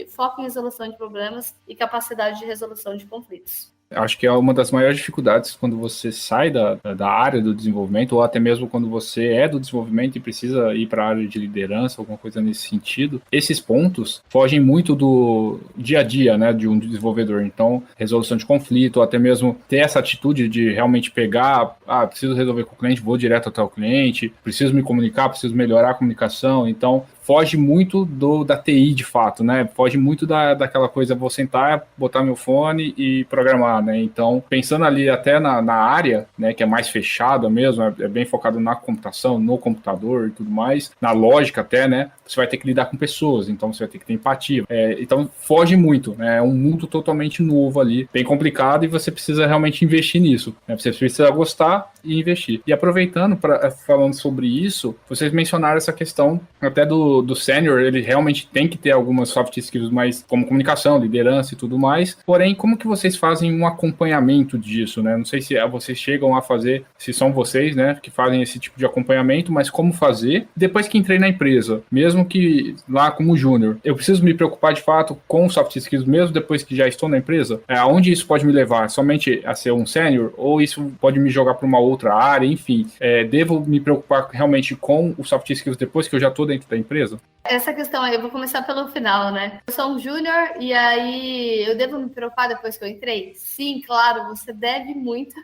[SPEAKER 2] foco em resolução de problemas e capacidade de resolução de conflitos.
[SPEAKER 1] Acho que é uma das maiores dificuldades quando você sai da área do desenvolvimento, ou até mesmo quando você é do desenvolvimento e precisa ir para a área de liderança, alguma coisa nesse sentido. Esses pontos fogem muito do dia a dia, né, de um desenvolvedor. Então, resolução de conflito, ou até mesmo ter essa atitude de realmente pegar, preciso resolver com o cliente, vou direto até o cliente, preciso me comunicar, preciso melhorar a comunicação. Então, foge muito da TI de fato, né? Foge muito daquela coisa, vou sentar, botar meu fone e programar, né? Então, pensando ali até na área, né, que é mais fechada mesmo, é bem focado na computação, no computador e tudo mais, na lógica até, né? Você vai ter que lidar com pessoas, então você vai ter que ter empatia. Então, foge muito, né? É um mundo totalmente novo ali, bem complicado, e você precisa realmente investir nisso, né? Você precisa gostar e investir. E aproveitando, falando sobre isso, vocês mencionaram essa questão até do do sênior, ele realmente tem que ter algumas soft skills mais como comunicação, liderança e tudo mais. Porém, como que vocês fazem um acompanhamento disso, né? Não sei se vocês chegam a fazer, se são vocês, né, que fazem esse tipo de acompanhamento, mas como fazer? Depois que entrei na empresa, mesmo que lá como júnior, eu preciso me preocupar de fato com soft skills mesmo depois que já estou na empresa? Aonde isso pode me levar? Somente a ser um sênior? Ou isso pode me jogar para uma outra área? Enfim, devo me preocupar realmente com os soft skills depois que eu já estou dentro da empresa?
[SPEAKER 2] Essa questão aí, eu vou começar pelo final, né? Eu sou um júnior e aí eu devo me preocupar depois que eu entrei? Sim, claro, você deve muito,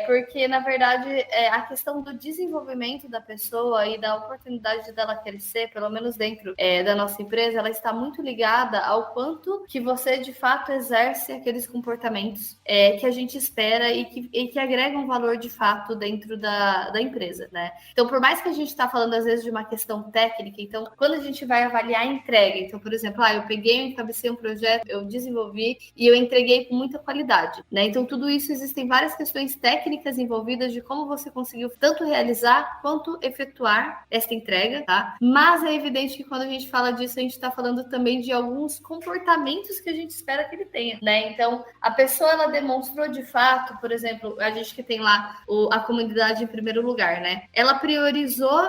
[SPEAKER 2] porque na verdade a questão do desenvolvimento da pessoa e da oportunidade dela crescer, pelo menos dentro da nossa empresa, ela está muito ligada ao quanto que você de fato exerce aqueles comportamentos que a gente espera e que agregam valor de fato dentro da empresa, né? Então, por mais que a gente está falando às vezes de uma questão técnica, então quando a gente vai avaliar a entrega. Então, por exemplo, eu peguei, eu encabecei um projeto, eu desenvolvi e eu entreguei com muita qualidade, né? Então, tudo isso, existem várias questões técnicas envolvidas de como você conseguiu tanto realizar quanto efetuar essa entrega, tá? Mas é evidente que quando a gente fala disso, a gente está falando também de alguns comportamentos que a gente espera que ele tenha, né? Então, a pessoa, ela demonstrou de fato, por exemplo, a gente que tem lá a comunidade em primeiro lugar, né? Ela priorizou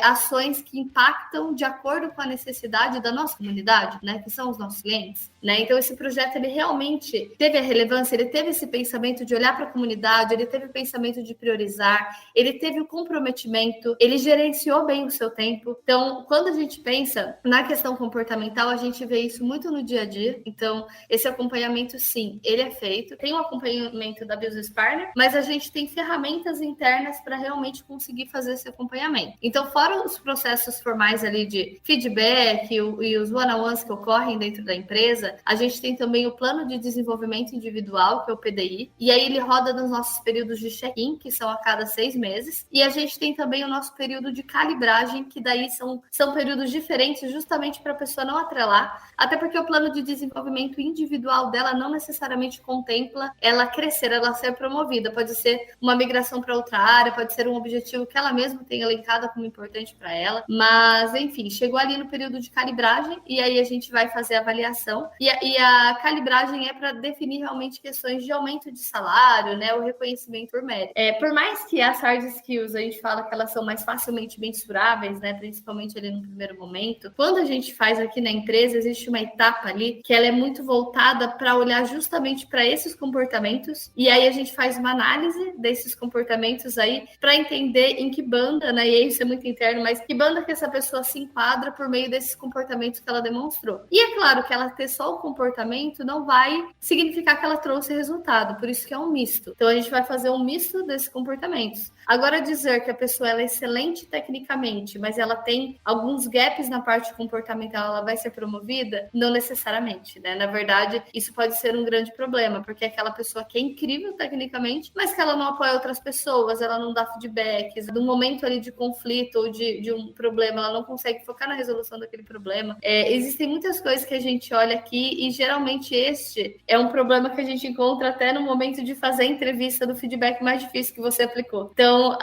[SPEAKER 2] ações que impactam de acordo com a necessidade da nossa comunidade, né, que são os nossos clientes, né? Então esse projeto ele realmente teve a relevância, ele teve esse pensamento de olhar para a comunidade, ele teve o pensamento de priorizar, ele teve o comprometimento, ele gerenciou bem o seu tempo. Então, quando a gente pensa na questão comportamental, a gente vê isso muito no dia a dia. Então, esse acompanhamento, sim, ele é feito. Tem o acompanhamento da Business Partner, mas a gente tem ferramentas internas para realmente conseguir fazer esse acompanhamento. Então, fora os processos formais ali de feedback e os one-on-ones que ocorrem dentro da empresa, a gente tem também o plano de desenvolvimento individual, que é o PDI, e aí ele roda nos nossos períodos de check-in, que são a cada 6 meses, e a gente tem também o nosso período de calibragem, que daí são períodos diferentes, justamente para a pessoa não atrelar, até porque o plano de desenvolvimento individual dela não necessariamente contempla ela crescer, ela ser promovida, pode ser uma migração para outra área, pode ser um objetivo que ela mesma tenha elencado como importante para ela, mas enfim, chegou ali no período de calibragem e aí a gente vai fazer a avaliação e a calibragem é para definir realmente questões de aumento de salário, né, o reconhecimento por mérito. Por mais que as hard skills a gente fala que elas são mais facilmente mensuráveis, né, principalmente ali no primeiro momento, quando a gente faz aqui na empresa, existe uma etapa ali que ela é muito voltada para olhar justamente para esses comportamentos e aí a gente faz uma análise desses comportamentos aí para entender em que banda, né, e isso é muito interno, mas que banda que essa pessoa se enquadra por meio desses comportamentos que ela demonstrou. E é claro que ela ter só o comportamento não vai significar que ela trouxe resultado, por isso que é um misto. Então a gente vai fazer um misto desses comportamentos. Agora, dizer que a pessoa ela é excelente tecnicamente, mas ela tem alguns gaps na parte comportamental, ela vai ser promovida? Não necessariamente, né? Na verdade, isso pode ser um grande problema, porque é aquela pessoa que é incrível tecnicamente, mas que ela não apoia outras pessoas, ela não dá feedbacks, no momento ali de conflito ou de um problema, ela não consegue focar na resolução daquele problema. Existem muitas coisas que a gente olha aqui e geralmente este é um problema que a gente encontra até no momento de fazer a entrevista do feedback mais difícil que você aplicou. Então,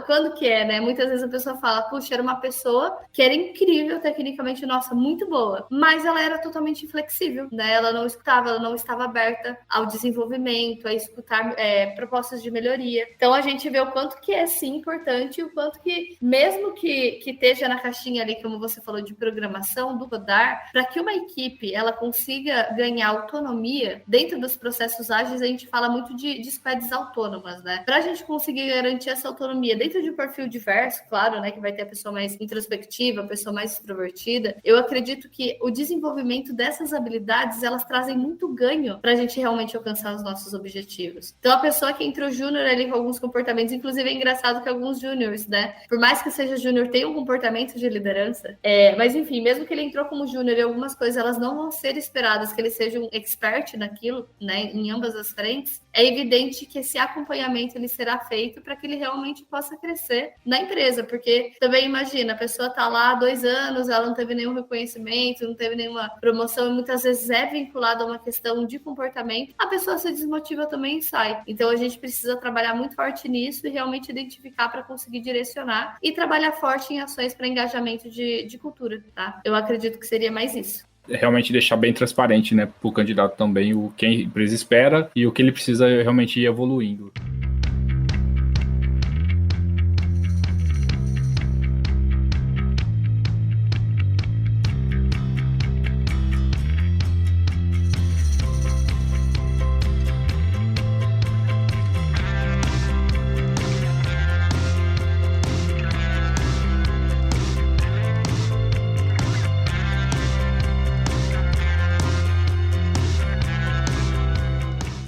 [SPEAKER 2] quando que é, né? Muitas vezes a pessoa fala, puxa, era uma pessoa que era incrível tecnicamente, nossa, muito boa, mas ela era totalmente inflexível, né? Ela não escutava, ela não estava aberta ao desenvolvimento, a escutar propostas de melhoria. Então, a gente vê o quanto que é, sim, importante e o quanto que, mesmo que esteja na caixinha ali, como você falou, de programação, do rodar, para que uma equipe ela consiga ganhar autonomia dentro dos processos ágeis, a gente fala muito de squads autônomas, né? Para a gente conseguir garantir essa autonomia dentro de um perfil diverso, claro, né, que vai ter a pessoa mais introspectiva, a pessoa mais extrovertida, eu acredito que o desenvolvimento dessas habilidades, elas trazem muito ganho para a gente realmente alcançar os nossos objetivos. Então, a pessoa que entrou júnior ali com alguns comportamentos, inclusive é engraçado que alguns júniores, né, por mais que seja júnior, tem um comportamento de liderança, mas enfim, mesmo que ele entrou como júnior e algumas coisas, elas não vão ser esperadas que ele seja um expert naquilo, né, em ambas as frentes, é evidente que esse acompanhamento ele será feito para que ele realmente possa crescer na empresa, porque também imagina, a pessoa está lá há 2 anos, ela não teve nenhum reconhecimento, não teve nenhuma promoção, e muitas vezes é vinculada a uma questão de comportamento, a pessoa se desmotiva também e sai. Então a gente precisa trabalhar muito forte nisso e realmente identificar para conseguir direcionar e trabalhar forte em ações para engajamento de cultura cultura, tá? Eu acredito que seria mais isso.
[SPEAKER 1] Realmente deixar bem transparente, né, para o candidato também o que a empresa espera e o que ele precisa realmente ir evoluindo.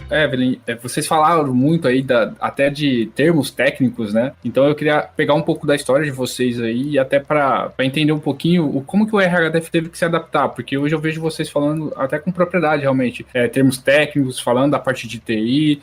[SPEAKER 1] Evelyn, vocês falaram muito aí até de termos técnicos, né? Então eu queria pegar um pouco da história de vocês aí e até para entender um pouquinho como que o RHDF teve que se adaptar, porque hoje eu vejo vocês falando até com propriedade, realmente, termos técnicos, falando da parte de TI,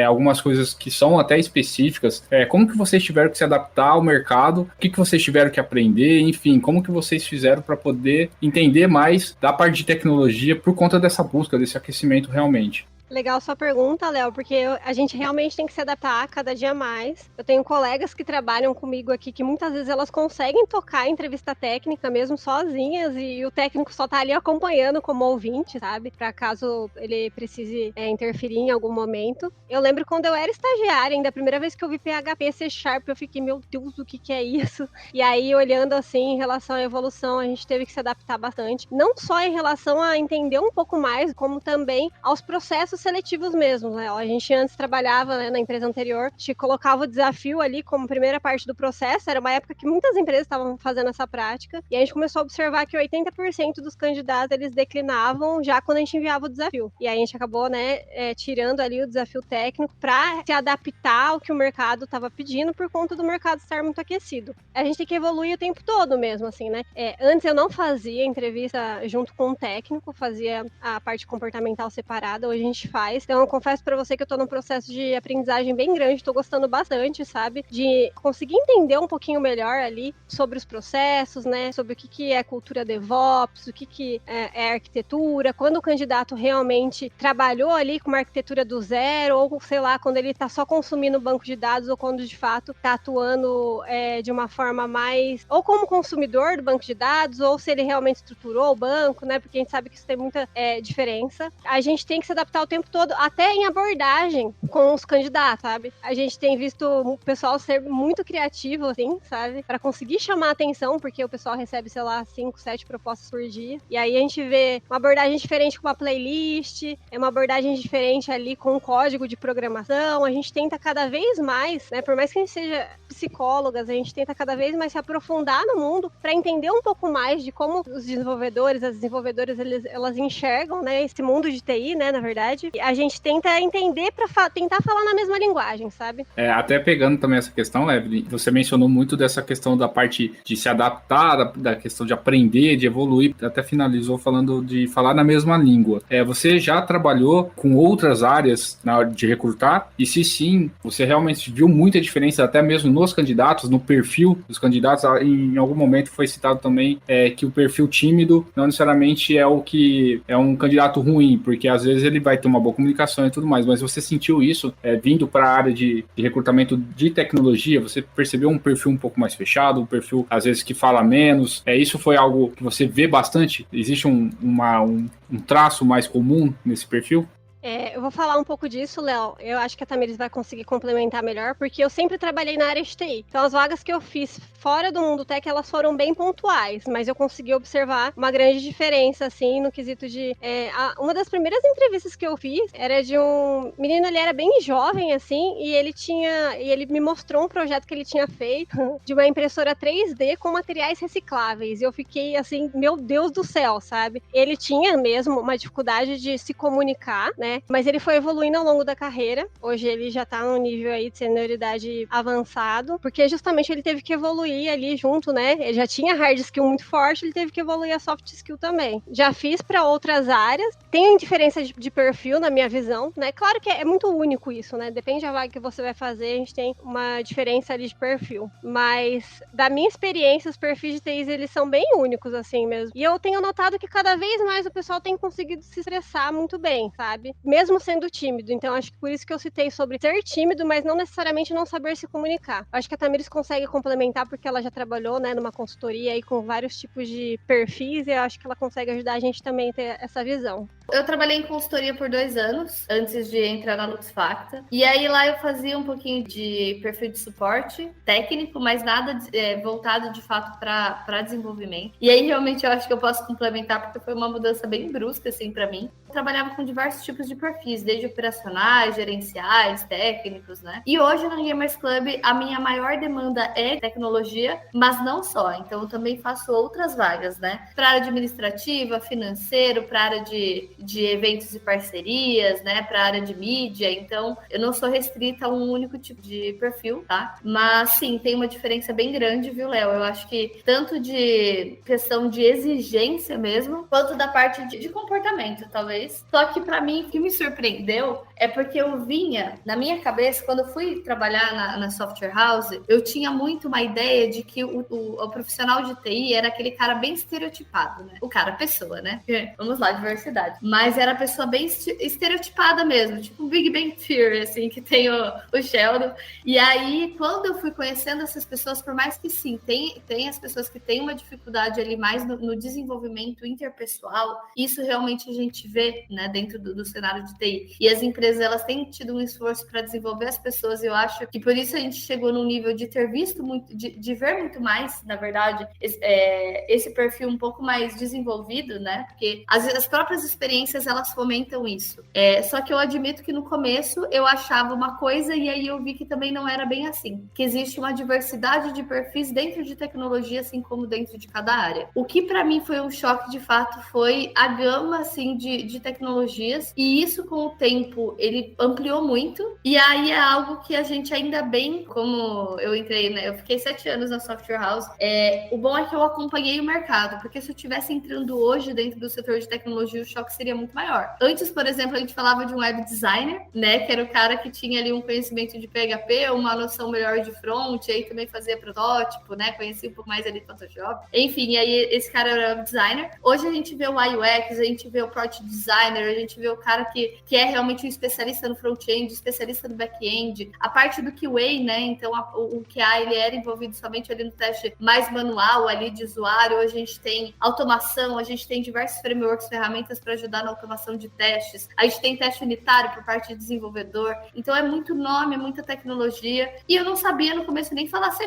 [SPEAKER 1] algumas coisas que são até específicas. Como que vocês tiveram que se adaptar ao mercado? O que vocês tiveram que aprender? Enfim, como que vocês fizeram para poder entender mais da parte de tecnologia por conta dessa busca, desse aquecimento realmente?
[SPEAKER 3] Legal sua pergunta, Léo, porque a gente realmente tem que se adaptar cada dia mais. Eu tenho colegas que trabalham comigo aqui que muitas vezes elas conseguem tocar entrevista técnica mesmo sozinhas e o técnico só tá ali acompanhando como ouvinte, sabe? Para caso ele precise interferir em algum momento. Eu lembro quando eu era estagiária, ainda a primeira vez que eu vi PHP C Sharp, eu fiquei, meu Deus, o que é isso? E aí, olhando assim, em relação à evolução, a gente teve que se adaptar bastante. Não só em relação a entender um pouco mais, como também aos processos seletivos mesmo, né? A gente antes trabalhava, né, na empresa anterior, a gente colocava o desafio ali como primeira parte do processo, era uma época que muitas empresas estavam fazendo essa prática, e a gente começou a observar que 80% dos candidatos, eles declinavam já quando a gente enviava o desafio. E aí a gente acabou, né, tirando ali o desafio técnico para se adaptar ao que o mercado estava pedindo por conta do mercado estar muito aquecido. A gente tem que evoluir o tempo todo mesmo, assim, né? Antes eu não fazia entrevista junto com o técnico, fazia a parte comportamental separada, hoje a gente faz. Então, eu confesso pra você que eu tô num processo de aprendizagem bem grande, tô gostando bastante, sabe? De conseguir entender um pouquinho melhor ali sobre os processos, né? Sobre o que é cultura DevOps, o que é arquitetura, quando o candidato realmente trabalhou ali com uma arquitetura do zero, ou sei lá, quando ele tá só consumindo o banco de dados, ou quando de fato tá atuando de uma forma mais, ou como consumidor do banco de dados, ou se ele realmente estruturou o banco, né? Porque a gente sabe que isso tem muita diferença. A gente tem que se adaptar o tempo todo, até em abordagem com os candidatos, sabe? A gente tem visto o pessoal ser muito criativo, assim, sabe? Para conseguir chamar a atenção, porque o pessoal recebe, sei lá, 5, 7 propostas por dia. E aí a gente vê uma abordagem diferente com uma playlist, uma abordagem diferente ali com um código de programação. A gente tenta cada vez mais, né? Por mais que a gente seja psicólogas, a gente tenta cada vez mais se aprofundar no mundo para entender um pouco mais de como os desenvolvedores, as desenvolvedoras, elas enxergam, né? Esse mundo de TI, né? Na verdade. A gente tenta entender para tentar falar na mesma linguagem, sabe?
[SPEAKER 1] Até pegando também essa questão, Evelyn, você mencionou muito dessa questão da parte de se adaptar, da questão de aprender, de evoluir, até finalizou falando de falar na mesma língua. Você já trabalhou com outras áreas na hora de recrutar? E se sim, você realmente viu muita diferença até mesmo nos candidatos, no perfil dos candidatos? Em algum momento foi citado também que o perfil tímido não necessariamente é o que é um candidato ruim, porque às vezes ele vai ter uma boa comunicação e tudo mais, mas você sentiu isso vindo para a área de recrutamento de tecnologia? Você percebeu um perfil um pouco mais fechado, um perfil às vezes que fala menos? Isso foi algo que você vê bastante? Existe um traço mais comum nesse perfil?
[SPEAKER 3] Eu vou falar um pouco disso, Léo. Eu acho que a Tamires vai conseguir complementar melhor, porque eu sempre trabalhei na área de TI. Então, as vagas que eu fiz fora do mundo tech, elas foram bem pontuais, mas eu consegui observar uma grande diferença, assim, no quesito de... uma das primeiras entrevistas que eu fiz era de um menino, ele era bem jovem, assim, e ele me mostrou um projeto que ele tinha feito de uma impressora 3D com materiais recicláveis. E eu fiquei, assim, meu Deus do céu, sabe? Ele tinha mesmo uma dificuldade de se comunicar, né? Mas ele foi evoluindo ao longo da carreira. Hoje ele já tá num nível aí de senioridade avançado, porque justamente ele teve que evoluir ali junto, né? Ele já tinha hard skill muito forte, ele teve que evoluir a soft skill também. Já fiz para outras áreas. Tem diferença de perfil na minha visão, né? Claro que é muito único isso, né? Depende da vaga que você vai fazer, a gente tem uma diferença ali de perfil. Mas da minha experiência, os perfis de TIs, eles são bem únicos assim mesmo. E eu tenho notado que cada vez mais o pessoal tem conseguido se expressar muito bem, sabe? mesmo sendo tímido. Então, acho que por isso que eu citei sobre ser tímido, mas não necessariamente não saber se comunicar. Acho que a Tamires consegue complementar porque ela já trabalhou, né, numa consultoria aí com vários tipos de perfis e eu acho que ela consegue ajudar a gente também a ter essa visão.
[SPEAKER 2] Eu trabalhei em consultoria por 2 anos, antes de entrar na LuxFacta. E aí lá eu fazia um pouquinho de perfil de suporte técnico, mas nada voltado de fato para desenvolvimento. E aí realmente eu acho que eu posso complementar, porque foi uma mudança bem brusca, assim, para mim. Eu trabalhava com diversos tipos de perfis, desde operacionais, gerenciais, técnicos, né? E hoje na Gamers Club a minha maior demanda é tecnologia, mas não só. Então eu também faço outras vagas, né? Para área administrativa, financeiro, para área de eventos e parcerias, né, para a área de mídia. Então, eu não sou restrita a um único tipo de perfil, tá? Mas sim, tem uma diferença bem grande, viu, Léo? Eu acho que tanto de questão de exigência mesmo, quanto da parte de comportamento, talvez. Só que para mim, o que me surpreendeu é porque eu vinha, na minha cabeça, quando eu fui trabalhar na software house, eu tinha muito uma ideia de que o profissional de TI era aquele cara bem estereotipado, né? O cara, pessoa, né? Vamos lá, diversidade. Mas era a pessoa bem estereotipada mesmo, tipo o Big Bang Theory, assim, que tem o Sheldon. E aí, quando eu fui conhecendo essas pessoas, por mais que sim, tem as pessoas que têm uma dificuldade ali mais no desenvolvimento interpessoal, isso realmente a gente vê, né, dentro do cenário de TI. E as empresas, elas têm tido um esforço para desenvolver as pessoas, e eu acho que por isso a gente chegou num nível de ter visto muito, de ver muito mais, na verdade, esse perfil um pouco mais desenvolvido, né, porque as próprias experiências elas fomentam isso. Só que eu admito que no começo eu achava uma coisa e aí eu vi que também não era bem assim. Que existe uma diversidade de perfis dentro de tecnologia, assim como dentro de cada área. O que para mim foi um choque de fato foi a gama assim de tecnologias, e isso com o tempo ele ampliou muito, e aí é algo que a gente ainda bem, como eu entrei, né? Eu fiquei 7 anos na software house. O bom é que eu acompanhei o mercado, porque se eu estivesse entrando hoje dentro do setor de tecnologia, o choque seria muito maior. Antes, por exemplo, a gente falava de um web designer, né, que era o cara que tinha ali um conhecimento de PHP, uma noção melhor de front, aí também fazia protótipo, né, conhecia um pouco mais ali Photoshop. Enfim, aí esse cara era web designer. Hoje a gente vê o UX, a gente vê o product designer, a gente vê o cara que é realmente um especialista no front-end, especialista no back-end, a parte do QA, né, então o QA ele era envolvido somente ali no teste mais manual ali de usuário. Hoje a gente tem automação, a gente tem diversos frameworks, ferramentas para ajudar na automação de testes. A gente tem teste unitário por parte de desenvolvedor. Então é muito nome, é muita tecnologia. E eu não sabia no começo nem falar C#,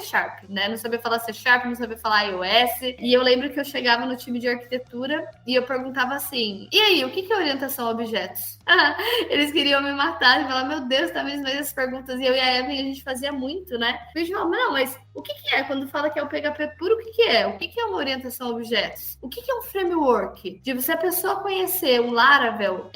[SPEAKER 2] né? Não sabia falar C#, não sabia falar iOS. E eu lembro que eu chegava no time de arquitetura e eu perguntava assim: e aí, o que é orientação a objetos? Eles queriam me matar e falar: meu Deus, tá mesmo essas perguntas. E eu e a Evelyn, a gente fazia muito, né? E a gente falava: não, mas o que é? Quando fala que é o PHP puro, o que é? O que é uma orientação a objetos? O que é um framework? Tipo, se a pessoa conhecer um Laravel,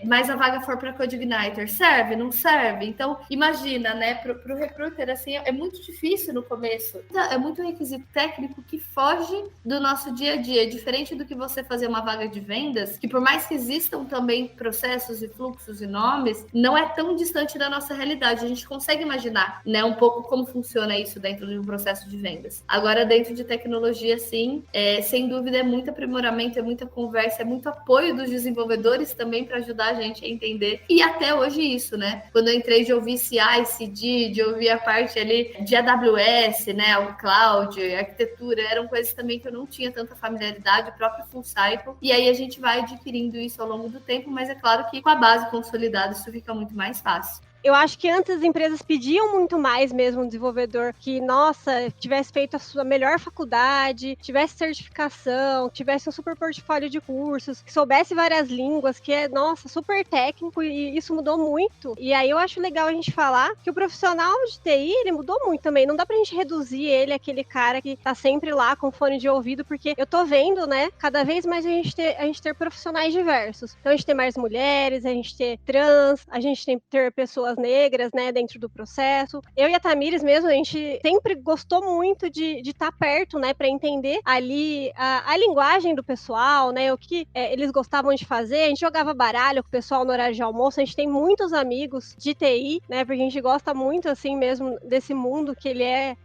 [SPEAKER 2] mas a vaga for para CodeIgniter, serve? Não serve? Então, imagina, né? Pro recruiter, assim, é muito difícil no começo. É muito requisito técnico que foge do nosso dia a dia. Diferente do que você fazer uma vaga de vendas, que por mais que existam também processos e fluxos e nomes, não é tão distante da nossa realidade. A gente consegue imaginar, né, um pouco como funciona isso dentro de um processo de vendas. Agora, dentro de tecnologia, sim, sem dúvida é muito aprimoramento, é muita conversa, é muito apoio dos desenvolvedores também para ajudar a gente a entender. E até hoje isso, né? Quando eu entrei de ouvir CI, CD, de ouvir a parte ali de AWS, né, o cloud, arquitetura, eram coisas também que eu não tinha tanta familiaridade, o próprio full cycle. E aí a gente vai adquirindo isso ao longo do tempo, mas é claro que com a base consolidada isso fica muito mais fácil.
[SPEAKER 3] Eu acho que antes as empresas pediam muito mais mesmo um desenvolvedor que, nossa, tivesse feito a sua melhor faculdade, tivesse certificação, tivesse um super portfólio de cursos, que soubesse várias línguas, que é, nossa, super técnico, e isso mudou muito. E aí eu acho legal a gente falar que o profissional de TI, ele mudou muito também. Não dá pra gente reduzir ele, aquele cara que tá sempre lá com fone de ouvido, porque eu tô vendo, né, cada vez mais a gente ter profissionais diversos. Então a gente tem mais mulheres, a gente ter trans, a gente tem ter pessoas pessoas negras, né, dentro do processo. Eu e a Tamires mesmo, a gente sempre gostou muito de estar perto, né, para entender ali a linguagem do pessoal, né, o que eles gostavam de fazer. A gente jogava baralho com o pessoal no horário de almoço. A gente tem muitos amigos de TI, né, porque a gente gosta muito, assim, mesmo desse mundo que ele é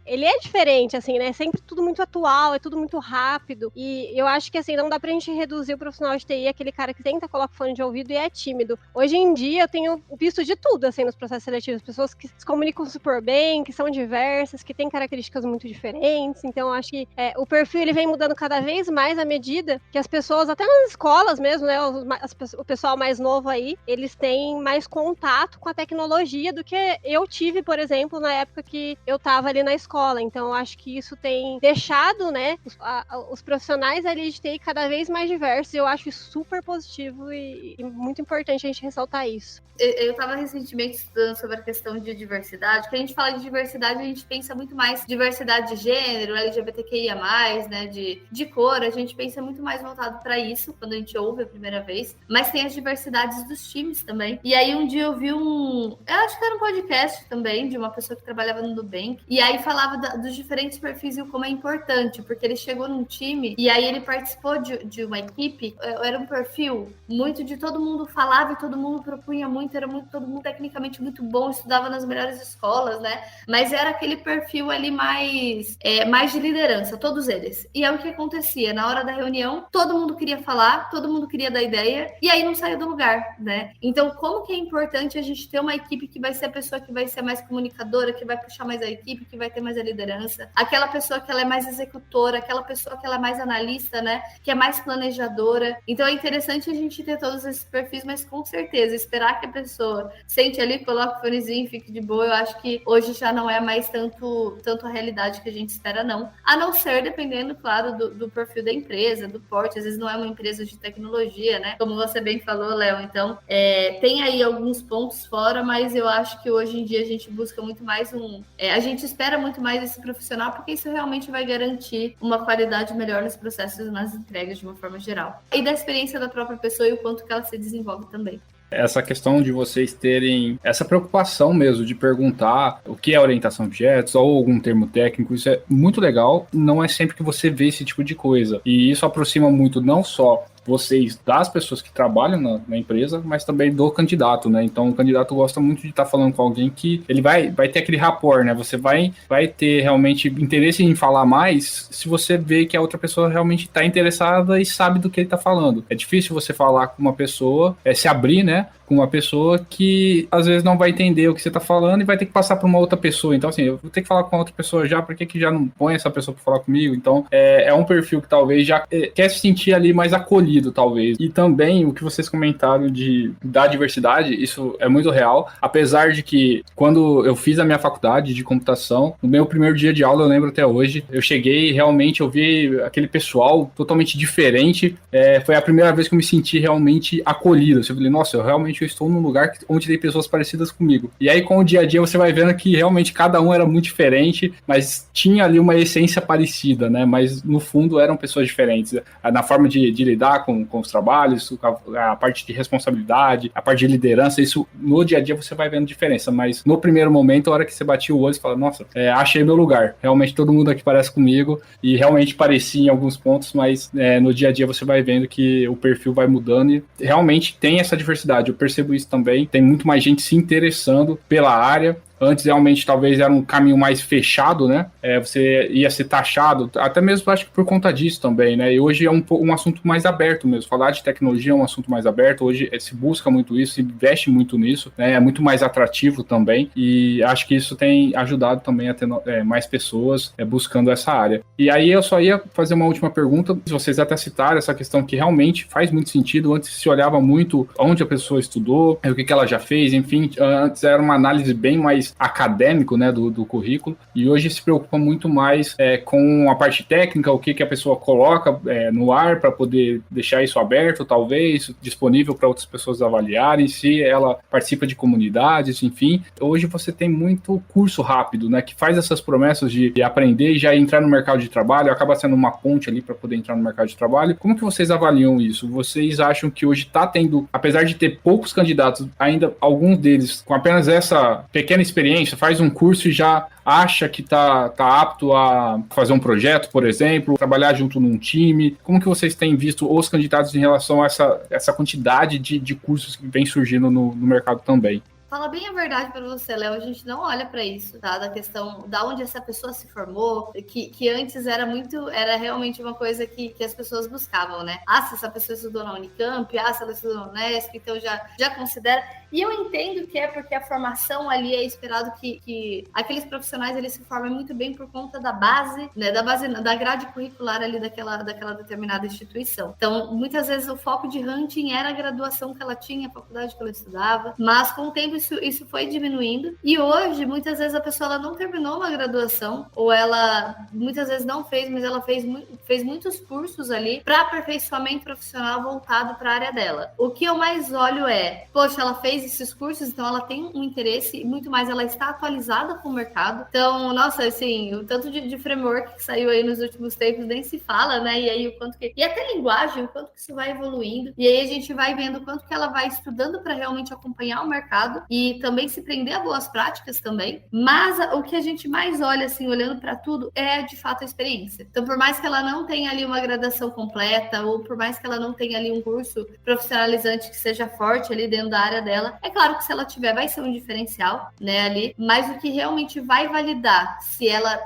[SPEAKER 3] diferente, assim, né, sempre tudo muito atual, é tudo muito rápido. E eu acho que, assim, não dá pra gente reduzir o profissional de TI, aquele cara que tenta, coloca o fone de ouvido e é tímido. Hoje em dia, eu tenho visto de tudo, assim, nos processos seletivos. Pessoas que se comunicam super bem, que são diversas, que têm características muito diferentes. Então, eu acho que o perfil, ele vem mudando cada vez mais à medida que as pessoas, até nas escolas mesmo, né, o pessoal mais novo aí, eles têm mais contato com a tecnologia do que eu tive, por exemplo, na época que eu tava ali na escola. Então, eu acho que isso tem deixado, né, os profissionais ali de TI cada vez mais diversos. Eu acho isso super positivo e muito importante a gente ressaltar isso.
[SPEAKER 2] Eu estava recentemente estudando sobre a questão de diversidade. Quando a gente fala de diversidade, a gente pensa muito mais diversidade de gênero, LGBTQIA+, né, de cor. A gente pensa muito mais voltado para isso quando a gente ouve a primeira vez. Mas tem as diversidades dos times também. E aí um dia eu vi eu acho que era um podcast também, de uma pessoa que trabalhava no Nubank. E aí falava dos diferentes perfis e o como é importante, porque ele chegou num time e aí ele participou de uma equipe. Era um perfil muito de todo mundo falava e todo mundo propunha muito, era todo mundo tecnicamente muito bom, estudava nas melhores escolas, né? Mas era aquele perfil ali mais de liderança, todos eles. E é o que acontecia, na hora da reunião, todo mundo queria falar, todo mundo queria dar ideia, e aí não saía do lugar, né? Então, como que é importante a gente ter uma equipe que vai ser a pessoa que vai ser mais comunicadora, que vai puxar mais a equipe, que vai ter mais a liderança, aquela pessoa que ela é mais executora, aquela pessoa que ela é mais analista, né? Que é mais planejadora. Então, é interessante a gente ter todos esses perfis, mas com certeza, esperar que a pessoa sente ali, coloque o fonezinho, fique de boa. Eu acho que hoje já não é mais tanto a realidade que a gente espera, não. A não ser, dependendo, claro, do perfil da empresa, do porte. Às vezes não é uma empresa de tecnologia, né? Como você bem falou, Léo. Então, tem aí alguns pontos fora, mas eu acho que hoje em dia a gente busca muito mais a gente espera muito mais esse profissional, porque isso realmente vai garantir uma qualidade melhor nos processos e nas entregas de uma forma geral. E da experiência da própria pessoa e o quanto que ela se desenvolve também.
[SPEAKER 1] Essa questão de vocês terem essa preocupação mesmo de perguntar o que é orientação a objetos ou algum termo técnico, isso é muito legal. Não é sempre que você vê esse tipo de coisa. E isso aproxima muito não só vocês das pessoas que trabalham na empresa, mas também do candidato, né? Então, o candidato gosta muito de estar falando com alguém que ele vai ter aquele rapport, né? Você vai ter realmente interesse em falar mais se você vê que a outra pessoa realmente está interessada e sabe do que ele está falando. É difícil você falar com uma pessoa, se abrir, né? Com uma pessoa que às vezes não vai entender o que você está falando e vai ter que passar para uma outra pessoa. Então, assim, eu vou ter que falar com outra pessoa já, por que já não põe essa pessoa para falar comigo? Então, é um perfil que talvez já quer se sentir ali mais acolhido, talvez. E também o que vocês comentaram da diversidade, isso é muito real, apesar de que quando eu fiz a minha faculdade de computação, no meu primeiro dia de aula, eu lembro até hoje, eu cheguei e realmente eu vi aquele pessoal totalmente diferente, foi a primeira vez que eu me senti realmente acolhido. Eu falei, nossa, eu estou num lugar onde tem pessoas parecidas comigo. E aí com o dia a dia você vai vendo que realmente cada um era muito diferente, mas tinha ali uma essência parecida, né? Mas no fundo eram pessoas diferentes. Na forma de lidar com os trabalhos, a parte de responsabilidade, a parte de liderança, isso no dia a dia você vai vendo diferença, mas no primeiro momento, a hora que você batia o olho, você fala, nossa, achei meu lugar, realmente todo mundo aqui parece comigo, e realmente parecia em alguns pontos, mas no dia a dia você vai vendo que o perfil vai mudando e realmente tem essa diversidade. Eu percebo isso também, tem muito mais gente se interessando pela área. Antes, realmente, talvez era um caminho mais fechado, né? Você ia ser taxado, até mesmo acho que por conta disso também, né? E hoje é um assunto mais aberto mesmo. Falar de tecnologia é um assunto mais aberto. Hoje se busca muito isso, se investe muito nisso, né? É muito mais atrativo também. E acho que isso tem ajudado também a ter mais pessoas buscando essa área. E aí eu só ia fazer uma última pergunta. Vocês até citaram essa questão que realmente faz muito sentido. Antes se olhava muito onde a pessoa estudou, o que ela já fez, enfim. Antes era uma análise bem mais mais acadêmico, né, do currículo, e hoje se preocupa muito mais com a parte técnica, o que a pessoa coloca no ar para poder deixar isso aberto, talvez, disponível para outras pessoas avaliarem, se ela participa de comunidades, enfim. Hoje você tem muito curso rápido, né, que faz essas promessas de aprender e já entrar no mercado de trabalho, acaba sendo uma ponte ali para poder entrar no mercado de trabalho. Como que vocês avaliam isso? Vocês acham que hoje está tendo, apesar de ter poucos candidatos, ainda alguns deles com apenas essa pequena experiência, faz um curso e já acha que tá apto a fazer um projeto, por exemplo, trabalhar junto num time? Como que vocês têm visto os candidatos em relação a essa quantidade de cursos que vem surgindo no mercado também?
[SPEAKER 2] Fala bem a verdade para você, Léo, a gente não olha para isso, tá? Da questão da onde essa pessoa se formou, que antes era realmente uma coisa que as pessoas buscavam, né? Se essa pessoa estudou na Unicamp, se ela estudou na Unesp, então já considera. E eu entendo que é porque a formação ali é esperado que aqueles profissionais eles se formem muito bem por conta da base, né? Da grade curricular ali daquela determinada instituição. Então, muitas vezes o foco de hunting era a graduação que ela tinha, a faculdade que ela estudava, mas com o tempo isso foi diminuindo, e hoje muitas vezes a pessoa ela não terminou uma graduação, ou ela muitas vezes não fez, mas ela fez muitos cursos ali para aperfeiçoamento profissional voltado para a área dela. O que eu mais olho poxa, ela fez esses cursos, então ela tem um interesse, e muito mais ela está atualizada com o mercado. Então, nossa, assim, o tanto de framework que saiu aí nos últimos tempos nem se fala, né? E aí o quanto que... E até linguagem, o quanto que isso vai evoluindo, e aí a gente vai vendo o quanto que ela vai estudando para realmente acompanhar o mercado, e também se prender a boas práticas também. Mas o que a gente mais olha, assim, olhando para tudo, é de fato a experiência. Então, por mais que ela não tenha ali uma graduação completa, ou por mais que ela não tenha ali um curso profissionalizante que seja forte ali dentro da área dela, é claro que se ela tiver, vai ser um diferencial, né, ali. Mas o que realmente vai validar se ela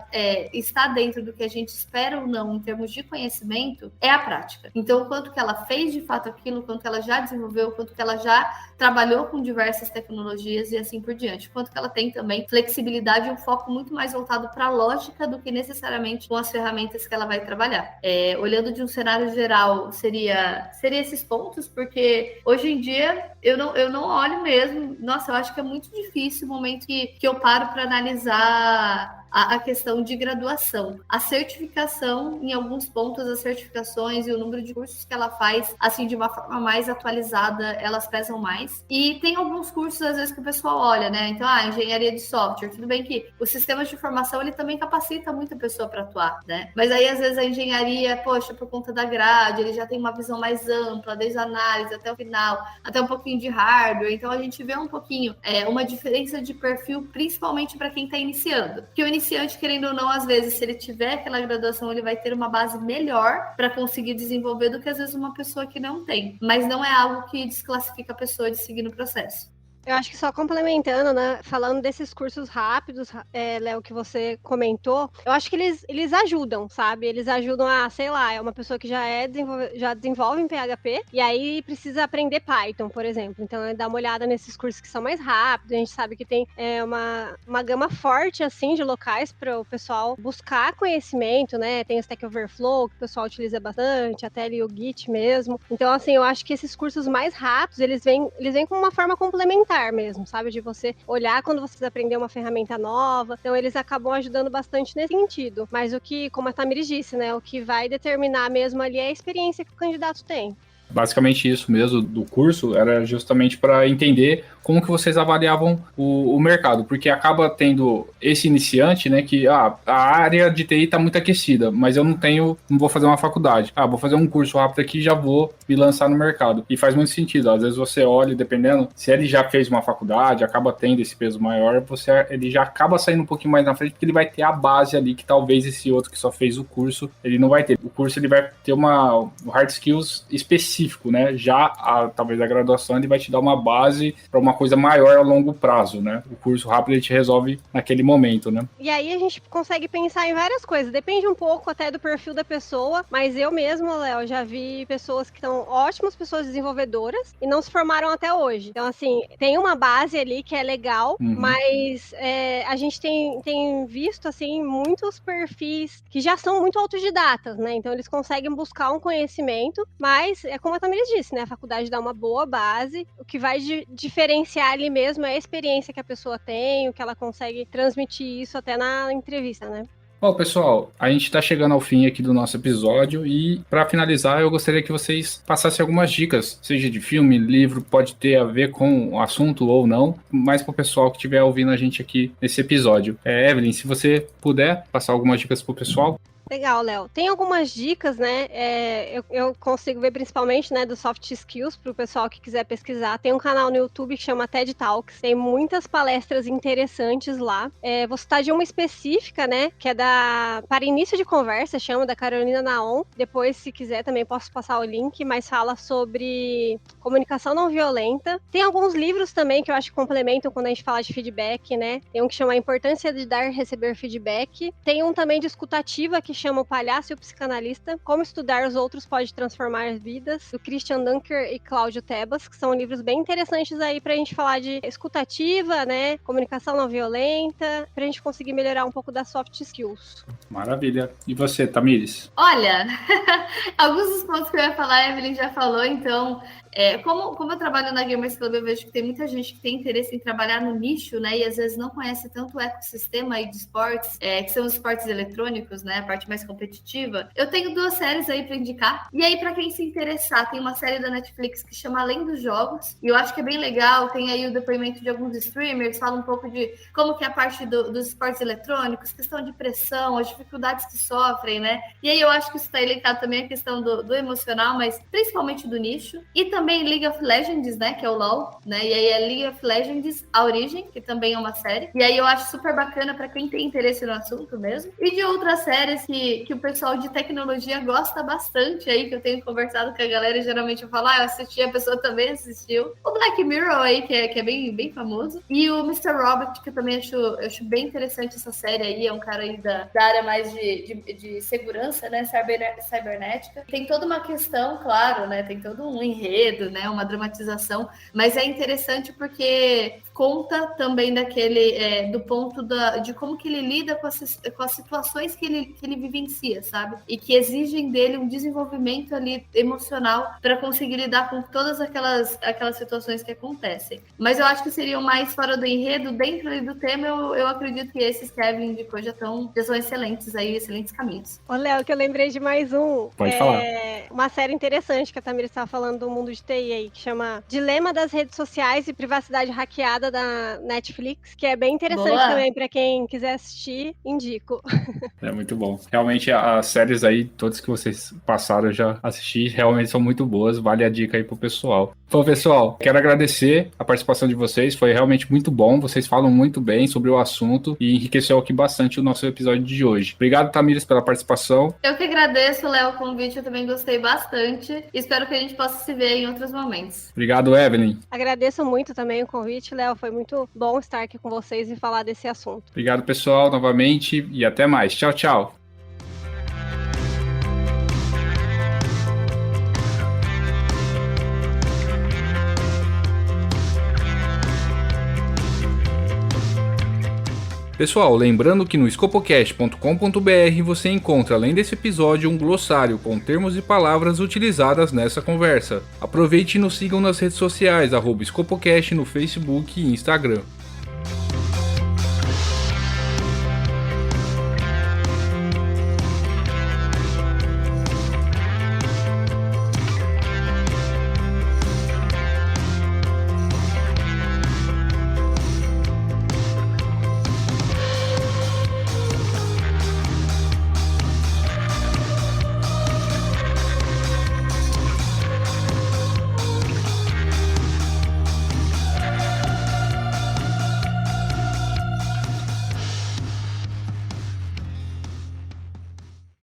[SPEAKER 2] está dentro do que a gente espera ou não em termos de conhecimento é a prática. Então, o quanto que ela fez de fato aquilo, o quanto que ela já desenvolveu, o quanto que ela já trabalhou com diversas tecnologias e assim por diante. Quanto que ela tem também flexibilidade e um foco muito mais voltado para a lógica do que necessariamente com as ferramentas que ela vai trabalhar. Olhando de um cenário geral, seria esses pontos, porque hoje em dia eu não olho mesmo. Nossa, eu acho que é muito difícil o momento que eu paro para analisar a questão de graduação. A certificação, em alguns pontos, as certificações e o número de cursos que ela faz, assim, de uma forma mais atualizada, elas pesam mais. E tem alguns cursos, às vezes, que o pessoal olha, né? Então, engenharia de software. Tudo bem que o sistema de formação, ele também capacita muita pessoa para atuar, né? Mas aí, às vezes, a engenharia, poxa, por conta da grade, ele já tem uma visão mais ampla, desde a análise até o final, até um pouquinho de hardware. Então, a gente vê um pouquinho uma diferença de perfil, principalmente para quem está iniciando. Que o iniciante, querendo ou não, às vezes, se ele tiver aquela graduação, ele vai ter uma base melhor para conseguir desenvolver do que, às vezes, uma pessoa que não tem. Mas não é algo que desclassifica a pessoa de seguir no processo.
[SPEAKER 3] Eu acho que só complementando, né, falando desses cursos rápidos, Léo, que você comentou, eu acho que eles ajudam, sabe? Eles ajudam sei lá, é uma pessoa que já desenvolve em PHP e aí precisa aprender Python, por exemplo. Então, dá uma olhada nesses cursos que são mais rápidos. A gente sabe que tem uma gama forte, assim, de locais para o pessoal buscar conhecimento, né? Tem o Stack Overflow, que o pessoal utiliza bastante, até ali o Git mesmo. Então, assim, eu acho que esses cursos mais rápidos, eles vêm com uma forma complementar mesmo, sabe? De você olhar quando você aprender uma ferramenta nova. Então, eles acabam ajudando bastante nesse sentido. Mas como a Tamiris disse, né? O que vai determinar mesmo ali é a experiência que o candidato tem.
[SPEAKER 1] Basicamente isso mesmo do curso era justamente para entender como que vocês avaliavam o mercado, porque acaba tendo esse iniciante, né, que a área de TI está muito aquecida, mas eu não vou fazer uma faculdade. Vou fazer um curso rápido aqui e já vou me lançar no mercado. E faz muito sentido. Às vezes você olha, dependendo, se ele já fez uma faculdade, acaba tendo esse peso maior, ele já acaba saindo um pouquinho mais na frente, porque ele vai ter a base ali que talvez esse outro que só fez o curso, ele não vai ter. O curso ele vai ter um hard skills específico, né? Talvez a graduação ele vai te dar uma base para uma coisa maior a longo prazo, né? O curso rápido ele te resolve naquele momento, né?
[SPEAKER 3] E aí a gente consegue pensar em várias coisas. Depende um pouco até do perfil da pessoa, mas eu mesmo, Léo, já vi pessoas que são ótimas pessoas desenvolvedoras e não se formaram até hoje. Então, assim, tem uma base ali que é legal, mas a gente tem visto, assim, muitos perfis que já são muito autodidatas, né? Então, eles conseguem buscar um conhecimento, mas como a Tamiris disse, né? A faculdade dá uma boa base. O que vai diferenciar ali mesmo é a experiência que a pessoa tem, o que ela consegue transmitir isso até na entrevista, né?
[SPEAKER 1] Bom, pessoal, a gente está chegando ao fim aqui do nosso episódio e, para finalizar, eu gostaria que vocês passassem algumas dicas, seja de filme, livro, pode ter a ver com o assunto ou não, mas para o pessoal que estiver ouvindo a gente aqui nesse episódio. Evelyn, se você puder passar algumas dicas para o pessoal.
[SPEAKER 3] Legal, Léo. Tem algumas dicas, né? Eu consigo ver principalmente, né, do soft skills para o pessoal que quiser pesquisar. Tem um canal no YouTube que chama TED Talks. Tem muitas palestras interessantes lá. Vou citar de uma específica, né? Que é para início de conversa, chama da Carolina Naon. Depois, se quiser, também posso passar o link, mas fala sobre comunicação não violenta. Tem alguns livros também que eu acho que complementam quando a gente fala de feedback, né? Tem um que chama A Importância de Dar e Receber Feedback. Tem um também de escutativa que chama O Palhaço e o Psicanalista, Como Estudar os Outros Pode Transformar Vidas, do Christian Dunker e Cláudio Tebas, que são livros bem interessantes aí pra gente falar de escutativa, né, comunicação não violenta, pra gente conseguir melhorar um pouco das soft skills.
[SPEAKER 1] Maravilha. E você, Tamiris?
[SPEAKER 2] Olha, alguns dos pontos que eu ia falar, a Evelyn já falou, então... como eu trabalho na Gamers Club, eu vejo que tem muita gente que tem interesse em trabalhar no nicho, né? E às vezes não conhece tanto o ecossistema aí de esportes, que são os esportes eletrônicos, né? A parte mais competitiva. Eu tenho 2 séries aí para indicar. E aí, para quem se interessar, tem uma série da Netflix que chama Além dos Jogos. E eu acho que é bem legal. Tem aí o depoimento de alguns streamers, fala um pouco de como que é a parte dos esportes eletrônicos, questão de pressão, as dificuldades que sofrem, né? E aí eu acho que isso está elencado também a questão do emocional, mas principalmente do nicho. E também League of Legends, né, que é o LoL, né, e aí é League of Legends A Origem, que também é uma série, e aí eu acho super bacana para quem tem interesse no assunto mesmo, e de outras séries que o pessoal de tecnologia gosta bastante aí, que eu tenho conversado com a galera, e geralmente eu falo, eu assisti, a pessoa também assistiu, o Black Mirror aí, que é bem, bem famoso, e o Mr. Robot, que eu também acho bem interessante essa série aí, é um cara aí da área mais de segurança, né, cibernética, tem toda uma questão, claro, né, tem todo um enredo, né, uma dramatização, mas é interessante porque conta também do ponto de como que ele lida com as situações que ele vivencia, sabe? E que exigem dele um desenvolvimento ali emocional para conseguir lidar com todas aquelas situações que acontecem. Mas eu acho que seriam mais fora do enredo, dentro ali do tema, eu acredito que esses que a Evelyn indicou já são excelentes aí, excelentes caminhos.
[SPEAKER 3] Ô, Léo, que eu lembrei de mais um.
[SPEAKER 1] Pode falar.
[SPEAKER 3] Uma série interessante que a Tamira estava falando do mundo de TI aí, que chama Dilema das Redes Sociais e Privacidade Hackeada da Netflix, que é bem interessante também para quem quiser assistir, indico.
[SPEAKER 1] É muito bom. Realmente as séries aí, todas que vocês passaram, eu já assisti, realmente são muito boas, vale a dica aí pro pessoal. Bom, pessoal, quero agradecer a participação de vocês, foi realmente muito bom, vocês falam muito bem sobre o assunto e enriqueceu aqui bastante o nosso episódio de hoje. Obrigado, Tamiris, pela participação.
[SPEAKER 2] Eu que agradeço, Léo, o convite, eu também gostei bastante, espero que a gente possa se ver em outros momentos.
[SPEAKER 1] Obrigado, Evelyn.
[SPEAKER 3] Agradeço muito também o convite, Léo, foi muito bom estar aqui com vocês e falar desse assunto.
[SPEAKER 1] Obrigado, pessoal, novamente e até mais. Tchau, tchau. Pessoal, lembrando que no escopocast.com.br você encontra, além desse episódio, um glossário com termos e palavras utilizadas nessa conversa. Aproveite e nos sigam nas redes sociais, @escopocast no Facebook e Instagram.